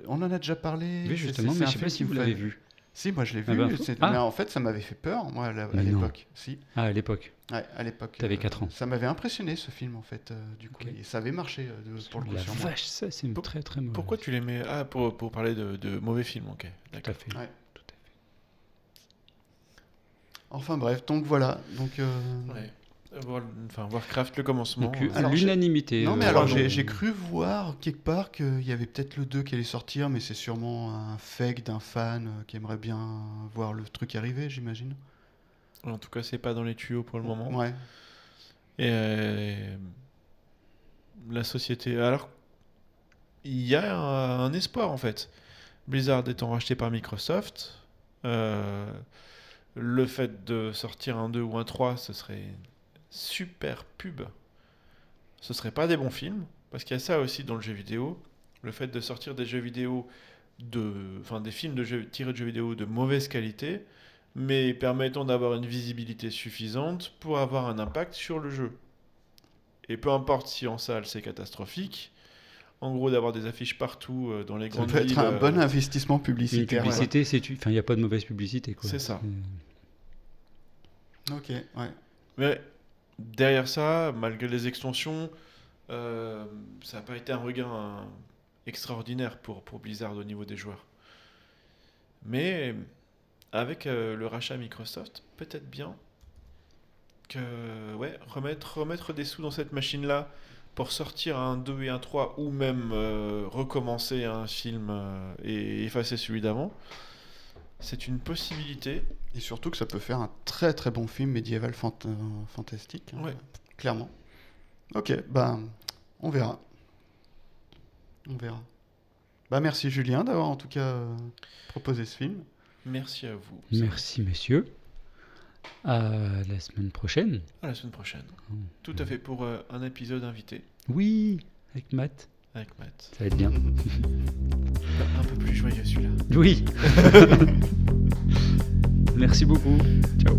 Speaker 3: on en a déjà parlé.
Speaker 2: Oui, justement, mais je sais pas si vous l'avez vu.
Speaker 3: Si, moi je l'ai vu.
Speaker 2: Ah ben,
Speaker 3: Mais en fait, ça m'avait fait peur, moi, à
Speaker 2: Mais
Speaker 3: l'époque. Si.
Speaker 2: Ah, à l'époque.
Speaker 3: Ouais, à l'époque.
Speaker 2: T'avais 4 ans.
Speaker 3: Ça m'avait impressionné ce film, en fait, du coup.
Speaker 2: Ok.
Speaker 3: Et ça avait marché pour le coup
Speaker 2: La
Speaker 3: sur moi.
Speaker 2: vache, ça c'est très très mauvais.
Speaker 1: Pourquoi tu les mets. Ah, pour parler de mauvais films, ok.
Speaker 2: Tout à
Speaker 1: D'accord.
Speaker 2: fait.
Speaker 3: Ouais.
Speaker 2: Tout à fait.
Speaker 3: Enfin bref, donc voilà. Donc,
Speaker 1: Ouais. Warcraft, le commencement.
Speaker 2: Donc,
Speaker 3: Alors,
Speaker 2: l'unanimité.
Speaker 3: Non, mais alors
Speaker 2: pardon.
Speaker 3: j'ai cru voir quelque part qu'il y avait peut-être le 2 qui allait sortir, mais c'est sûrement un fake d'un fan qui aimerait bien voir le truc arriver, j'imagine.
Speaker 1: En tout cas, c'est pas dans les tuyaux pour le moment.
Speaker 3: Ouais.
Speaker 1: Et la société. Alors, il y a un espoir en fait. Blizzard étant racheté par Microsoft, le fait de sortir un 2 ou un 3, ce serait une super pub. Ce serait pas des bons films, parce qu'il y a ça aussi dans le jeu vidéo. Le fait de sortir des jeux vidéo, des films tirés de jeux vidéo de mauvaise qualité, mais permettant d'avoir une visibilité suffisante pour avoir un impact sur le jeu. Et peu importe si en salle c'est catastrophique, en gros d'avoir des affiches partout dans les
Speaker 3: Ça
Speaker 1: grandes
Speaker 3: peut
Speaker 1: villes.
Speaker 3: être un bon investissement
Speaker 2: Une
Speaker 3: publicitaire.
Speaker 2: publicité, enfin, il n'y a pas de mauvaise publicité. Quoi.
Speaker 1: C'est ça.
Speaker 3: Ok, ouais.
Speaker 1: Mais derrière ça, malgré les extensions, ça n'a pas été un regain extraordinaire pour Blizzard au niveau des joueurs. Mais avec le rachat Microsoft, peut-être bien que remettre des sous dans cette machine-là pour sortir un 2 et un 3 ou même recommencer un film et effacer celui d'avant, c'est une possibilité.
Speaker 3: Et surtout que ça peut faire un très très bon film médiéval fantastique.
Speaker 1: Ouais.
Speaker 3: Clairement. Ok, on verra. On verra. Merci Julien d'avoir en tout cas proposé ce film.
Speaker 1: Merci à vous.
Speaker 2: Merci messieurs. À la semaine prochaine.
Speaker 1: À la semaine prochaine. Tout à fait pour un épisode invité
Speaker 2: Oui, avec Matt.
Speaker 1: avec Matt.
Speaker 2: Ça va être bien.
Speaker 1: Un peu plus joyeux celui-là.
Speaker 2: Oui. Merci beaucoup. Ciao.